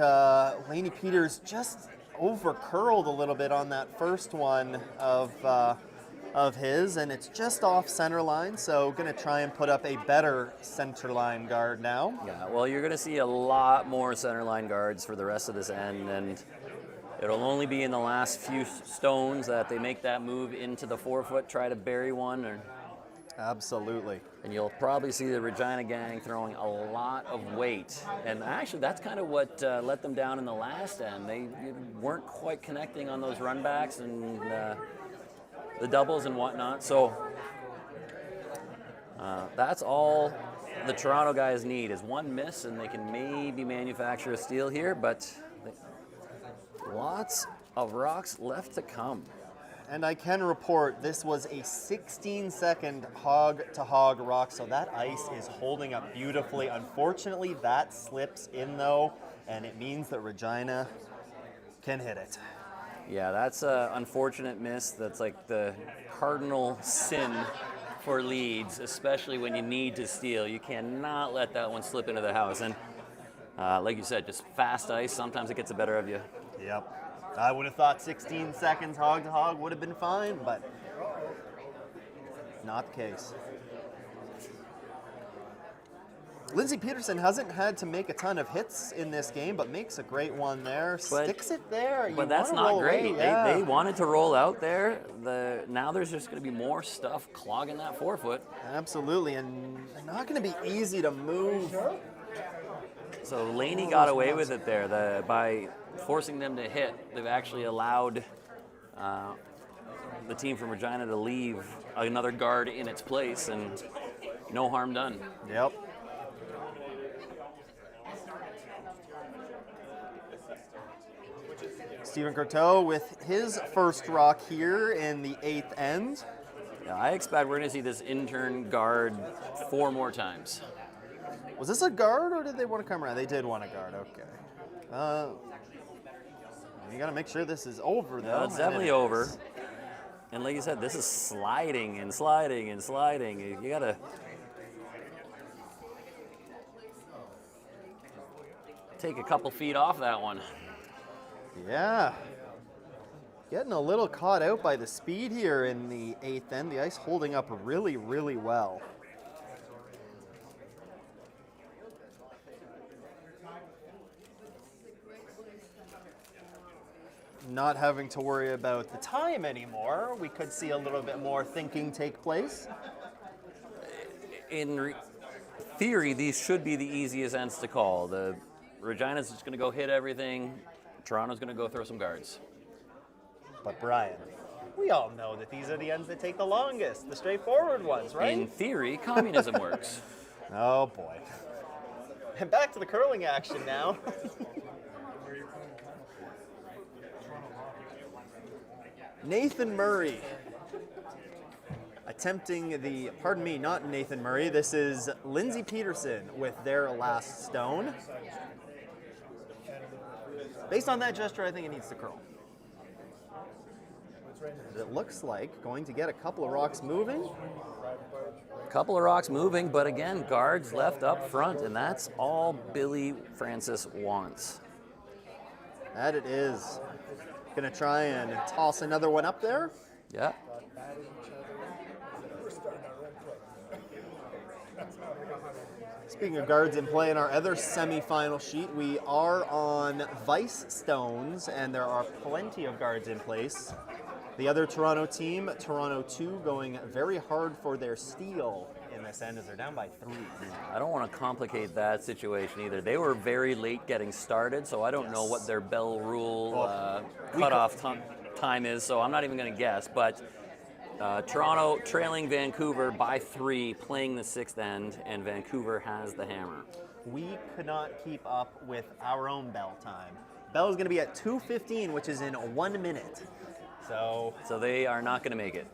Laney Peters just over-curled a little bit on that first one of his, and it's just off center line, so going to try and put up a better center line guard now. Yeah, well, you're going to see a lot more center line guards for the rest of this end, and it'll only be in the last few stones that they make that move into the 4-foot, try to bury one. Absolutely. And you'll probably see the Regina gang throwing a lot of weight. And actually, that's kind of what let them down in the last end. They weren't quite connecting on those runbacks and the doubles and whatnot. So that's all the Toronto guys need is one miss, and they can maybe manufacture a steal here, but lots of rocks left to come. And I can report this was a 16-second hog-to-hog rock, so that ice is holding up beautifully. Unfortunately, that slips in, though, and it means that Regina can hit it. Yeah, that's an unfortunate miss. That's like the cardinal sin for leads, especially when you need to steal. You cannot let that one slip into the house. And Like you said, just fast ice. Sometimes it gets the better of you. Yep. I would have thought 16 seconds hog to hog would have been fine, but not the case. Lindsey Peterson hasn't had to make a ton of hits in this game, but makes a great one there. Sticks it there. But that's not great. They wanted to roll out there. Now there's just going to be more stuff clogging that forefoot. Absolutely, and not going to be easy to move. So Laney got away with it there. By forcing them to hit, they've actually allowed the team from Regina to leave another guard in its place, and no harm done. Yep. Stephen Courteau with his first rock here in the 8th end. Yeah, I expect we're going to see this intern guard 4 more times. Was this a guard or did they want to come around? They did want a guard, okay. You got to make sure this is over, though. Yeah, it's definitely over. And like you said, this is sliding and sliding and sliding. You got to take a couple feet off that one. Yeah. Getting a little caught out by the speed here in the 8th end. The ice holding up really, really well. Not having to worry about the time anymore. We could see a little bit more thinking take place. In theory, these should be the easiest ends to call. The Regina's just going to go hit everything. Toronto's going to go throw some guards. But Brian, we all know that these are the ends that take the longest, the straightforward ones, right? In theory, communism works. Oh boy. And back to the curling action now. Nathan Murray attempting the, pardon me, not Nathan Murray, this is Lindsey Peterson with their last stone. Based on that gesture, I think it needs to curl. It looks like going to get a couple of rocks moving. A couple of rocks moving, but again, guards left up front, and that's all Billy Francis wants. That it is. Gonna try and toss another one up there. Yeah. Speaking of guards in play in our other semifinal sheet, we are on Vice Stones, and there are plenty of guards in place. The other Toronto team, Toronto 2, going very hard for their steal in this end as they're down by 3. I don't want to complicate that situation either. They were very late getting started, so I don't know what their bell rule cutoff time is, so I'm not even going to guess. But Toronto trailing Vancouver by 3, playing the 6th end, and Vancouver has the hammer. We could not keep up with our own bell time. Bell is going to be at 2:15, which is in 1 minute. So they are not going to make it.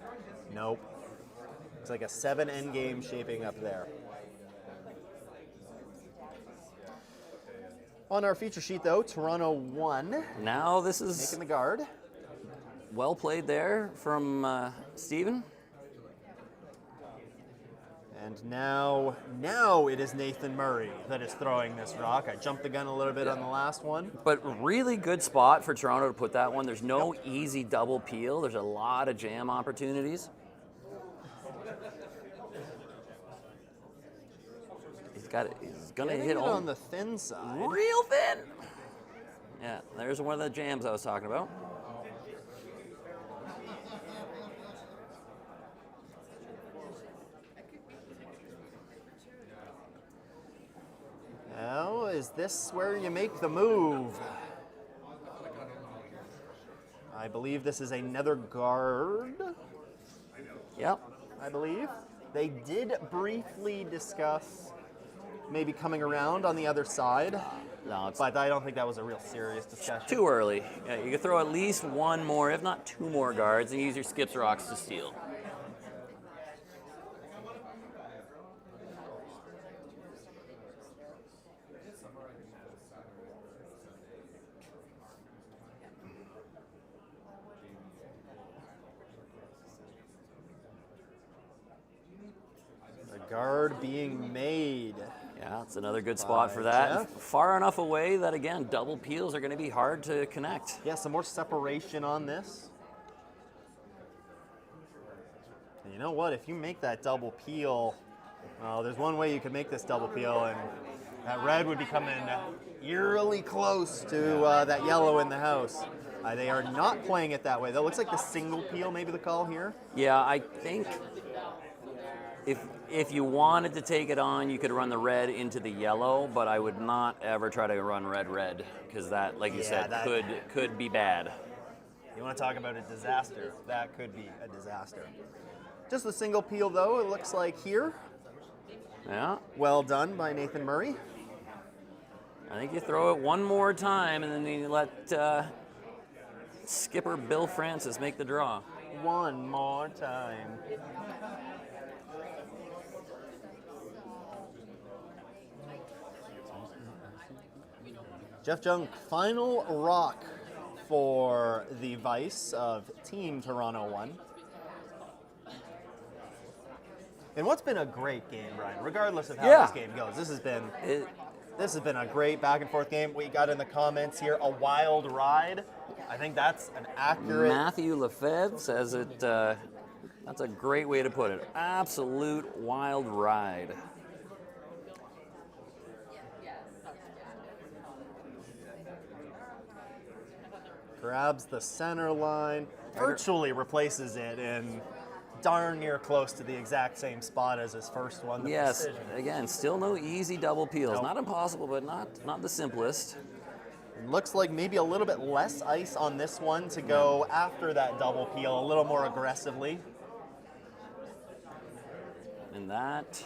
Nope. It's like a 7-end game shaping up there. On our feature sheet, though, Toronto 1. Now this is making the guard. Well played there from Steven. And now it is Nathan Murray that is throwing this rock. I jumped the gun a little bit on the last one. But really good spot for Toronto to put that one. There's no easy double peel. There's a lot of jam opportunities. He's gonna hit all on the thin side. Real thin. Yeah, there's one of the jams I was talking about. Now, is this where you make the move? I believe this is another guard. Yep. I believe. They did briefly discuss maybe coming around on the other side. No, but I don't think that was a real serious discussion. Too early. Yeah, you could throw at least one more, if not 2 more guards, and use your skips rocks to steal. Guard being made. Yeah, it's another good spot for By that. Jeff. Far enough away that, again, double peels are going to be hard to connect. Yeah, some more separation on this. And you know what? If you make that double peel, well, there's one way you could make this double peel, and that red would be coming eerily close to that yellow in the house. They are not playing it that way. That looks like the single peel, maybe the call here. Yeah, I think if you wanted to take it on, you could run the red into the yellow, but I would not ever try to run red because that, like you said, could be bad. You want to talk about a disaster? That could be a disaster. Just the single peel, though, it looks like here. Yeah. Well done by Nathan Murray. I think you throw it one more time and then you let skipper Bill Francis make the draw. One more time. Jeff Junk, final rock for the Vice of Team Toronto 1. And what's been a great game, Brian, regardless of how this game goes. This has been a great back and forth game. We got in the comments here, a wild ride. I think that's an accurate... Matthew Lefebvre says it, that's a great way to put it. Absolute wild ride. Grabs the center line, virtually replaces it, and darn near close to the exact same spot as his first one. Yes, again, still no easy double peels. Nope. Not impossible, but not the simplest. Looks like maybe a little bit less ice on this one to go after that double peel a little more aggressively. And that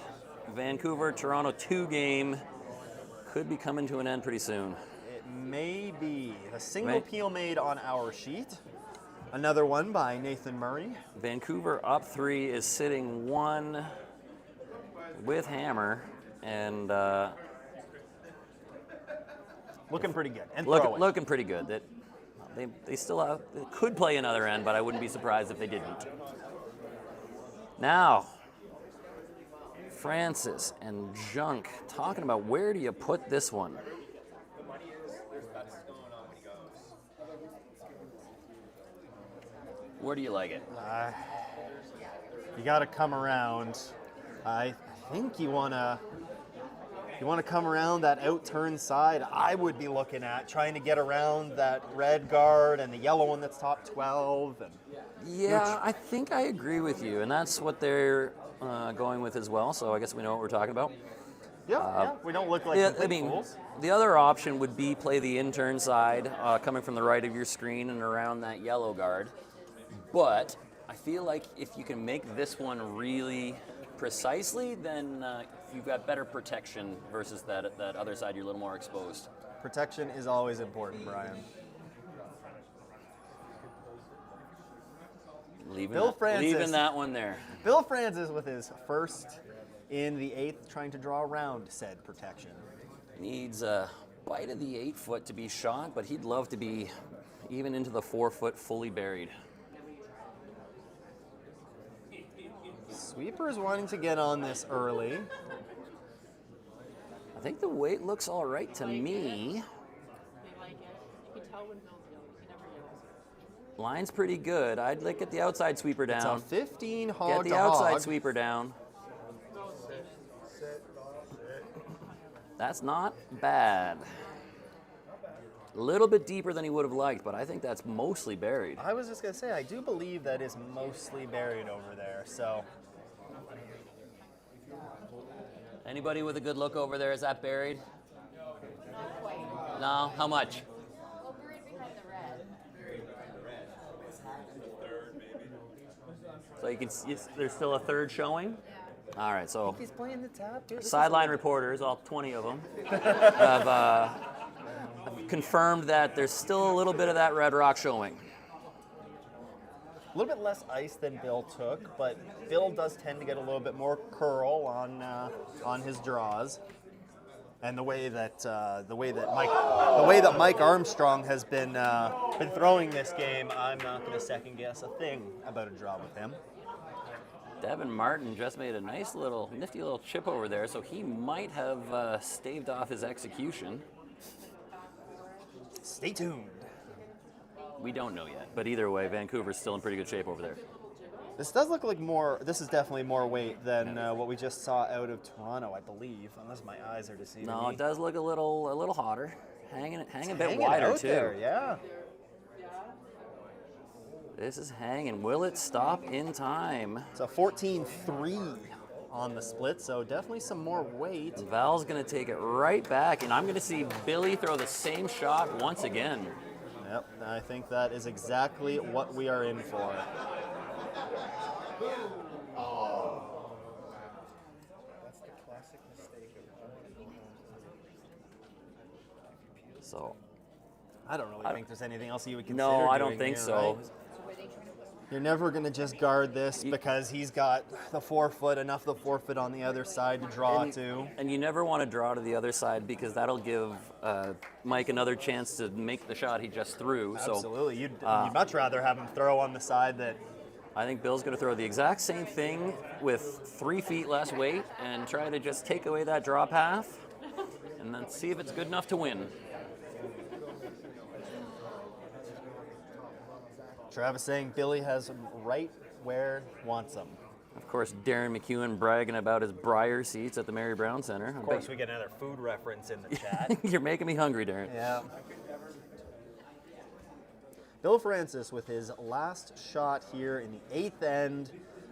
Vancouver-Toronto 2 game could be coming to an end pretty soon. It may be. A single peel made on our sheet. Another one by Nathan Murray. Vancouver up 3 is sitting 1 with hammer and looking pretty good. And looking pretty good. That they still could play another end, but I wouldn't be surprised if they didn't. Now, Francis and Junk talking about where do you put this one? Where do you like it? You got to come around. I think you want to come around that out-turn side. I would be looking at trying to get around that red guard and the yellow one that's top 12. And yeah, I think I agree with you, and that's what they're going with as well. So I guess we know what we're talking about. Yeah, we don't look like complete fools. The other option would be play the in-turn side, coming from the right of your screen and around that yellow guard. But I feel like if you can make this one really precisely, then you've got better protection versus that other side you're a little more exposed. Protection is always important, Brian. Leaving that one there. Bill Francis with his first in the 8th, trying to draw around said protection. Needs a bite of the 8-foot to be shot, but he'd love to be even into the 4-foot fully buried. Sweeper's wanting to get on this early. I think the weight looks all right to me. They like it. You can tell when Bill's yelling. He never yells. Line's pretty good. I'd get the outside sweeper down. It's a 15 hog Get the to outside hog. sweeper down. That's not bad. A little bit deeper than he would have liked, but I think that's mostly buried. I was just going to say, I do believe that is mostly buried over there, so. Anybody with a good look over there, is that buried? No? How much? Well, buried behind the red. So you can see, there's still a third showing? All right, so He's playing the tap. sideline reporters, all 20 of them, have confirmed that there's still a little bit of that red rock showing. A little bit less ice than Bill took, but Bill does tend to get a little bit more curl on his draws. And the way that Mike Armstrong has been throwing this game, I'm not going to second guess a thing about a draw with him. Devin Martin just made a nice little, nifty little chip over there, so he might have staved off his execution. Stay tuned. We don't know yet, but either way, Vancouver's still in pretty good shape over there. This does look like more. This is definitely more weight than what we just saw out of Toronto, I believe, unless my eyes are deceiving No, me. it does look a little hotter, hanging a bit Hanging wider out too. there, yeah. This is hanging. Will it stop in time? It's a 14-3 on the split, so definitely some more weight. Val's going to take it right back, and I'm going to see Billy throw the same shot once again. Yep, I think that is exactly what we are in for. So, I don't really think there's anything else you would consider. no, I don't doing think here, so. right? You're never going to just guard this because he's got the forefoot, enough of the forefoot on the other side to draw to. And you never want to draw to the other side because that'll give Mike another chance to make the shot he just threw. Absolutely. You'd much rather have him throw on the side that. I think Bill's going to throw the exact same thing with 3 feet less weight and try to just take away that draw path and then see if it's good enough to win. Travis saying Billy has him right where he wants him. Of course, Darren McEwen bragging about his Briar seats at the Mary Brown Center. Of course, we get another food reference in the chat. You're making me hungry, Darren. Yeah. Bill Francis with his last shot here in the 8th end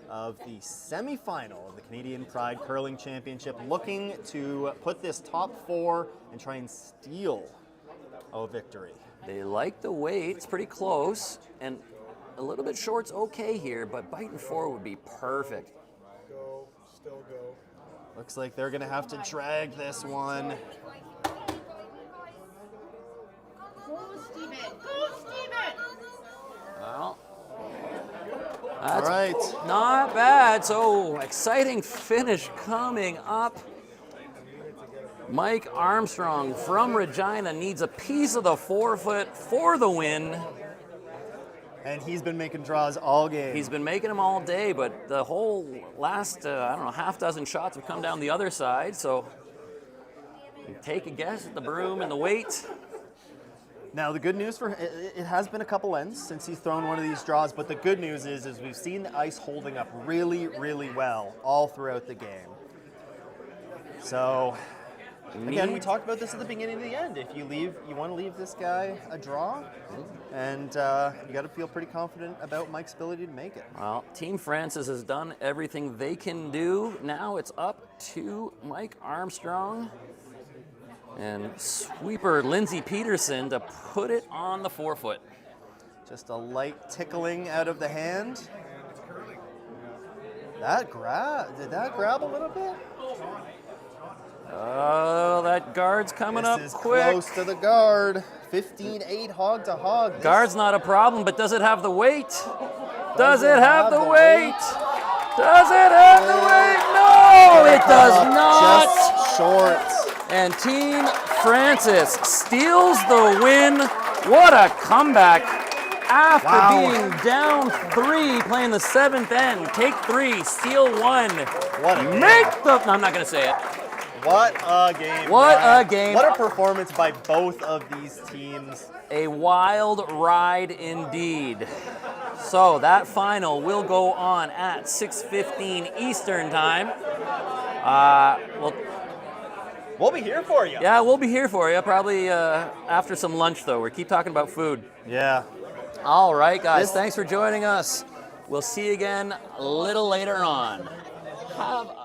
of the semifinal of the Canadian Pride Curling Championship, looking to put this top 4 and try and steal a victory. They like the weight. It's pretty close. And a little bit short's okay here, but biting 4 would be perfect. Go, still go. Looks like they're going to have to drag this one. Go, Steven! Go, Steven! Well, All that's right. not bad. So exciting finish coming up. Mike Armstrong from Regina needs a piece of the forefoot for the win. And he's been making draws all game. He's been making them all day, but the whole last, I don't know, half dozen shots have come down the other side. So you take a guess at the broom and the weight. Now, the good news for it has been a couple ends since he's thrown one of these draws, but the good news is we've seen the ice holding up really, really well all throughout the game. So, again, we talked about this at the beginning of the end. If you want to leave this guy a draw, and you got to feel pretty confident about Mike's ability to make it. Well, Team Francis has done everything they can do. Now it's up to Mike Armstrong and sweeper Lindsey Peterson to put it on the forefoot. Just a light tickling out of the hand. Did that grab a little bit? Oh, that guard's coming up This is quick. close to the guard. 15-8 hog to hog. This- Guard's not a problem, but does it have the weight? Does it have the weight? Does it have the weight? No, it does not. Just short. And Team Francis steals the win. What a comeback. After being down 3, playing the 7th end, take 3, steal 1. What a game. No, I'm not going to say it. What a game. What Brian. a game. What a performance by both of these teams. A wild ride indeed. So that final will go on at 6:15 Eastern time. We'll be here for you. Yeah, we'll be here for you. Probably after some lunch, though. We keep talking about food. Yeah. All right, guys. Thanks for joining us. We'll see you again a little later on. Have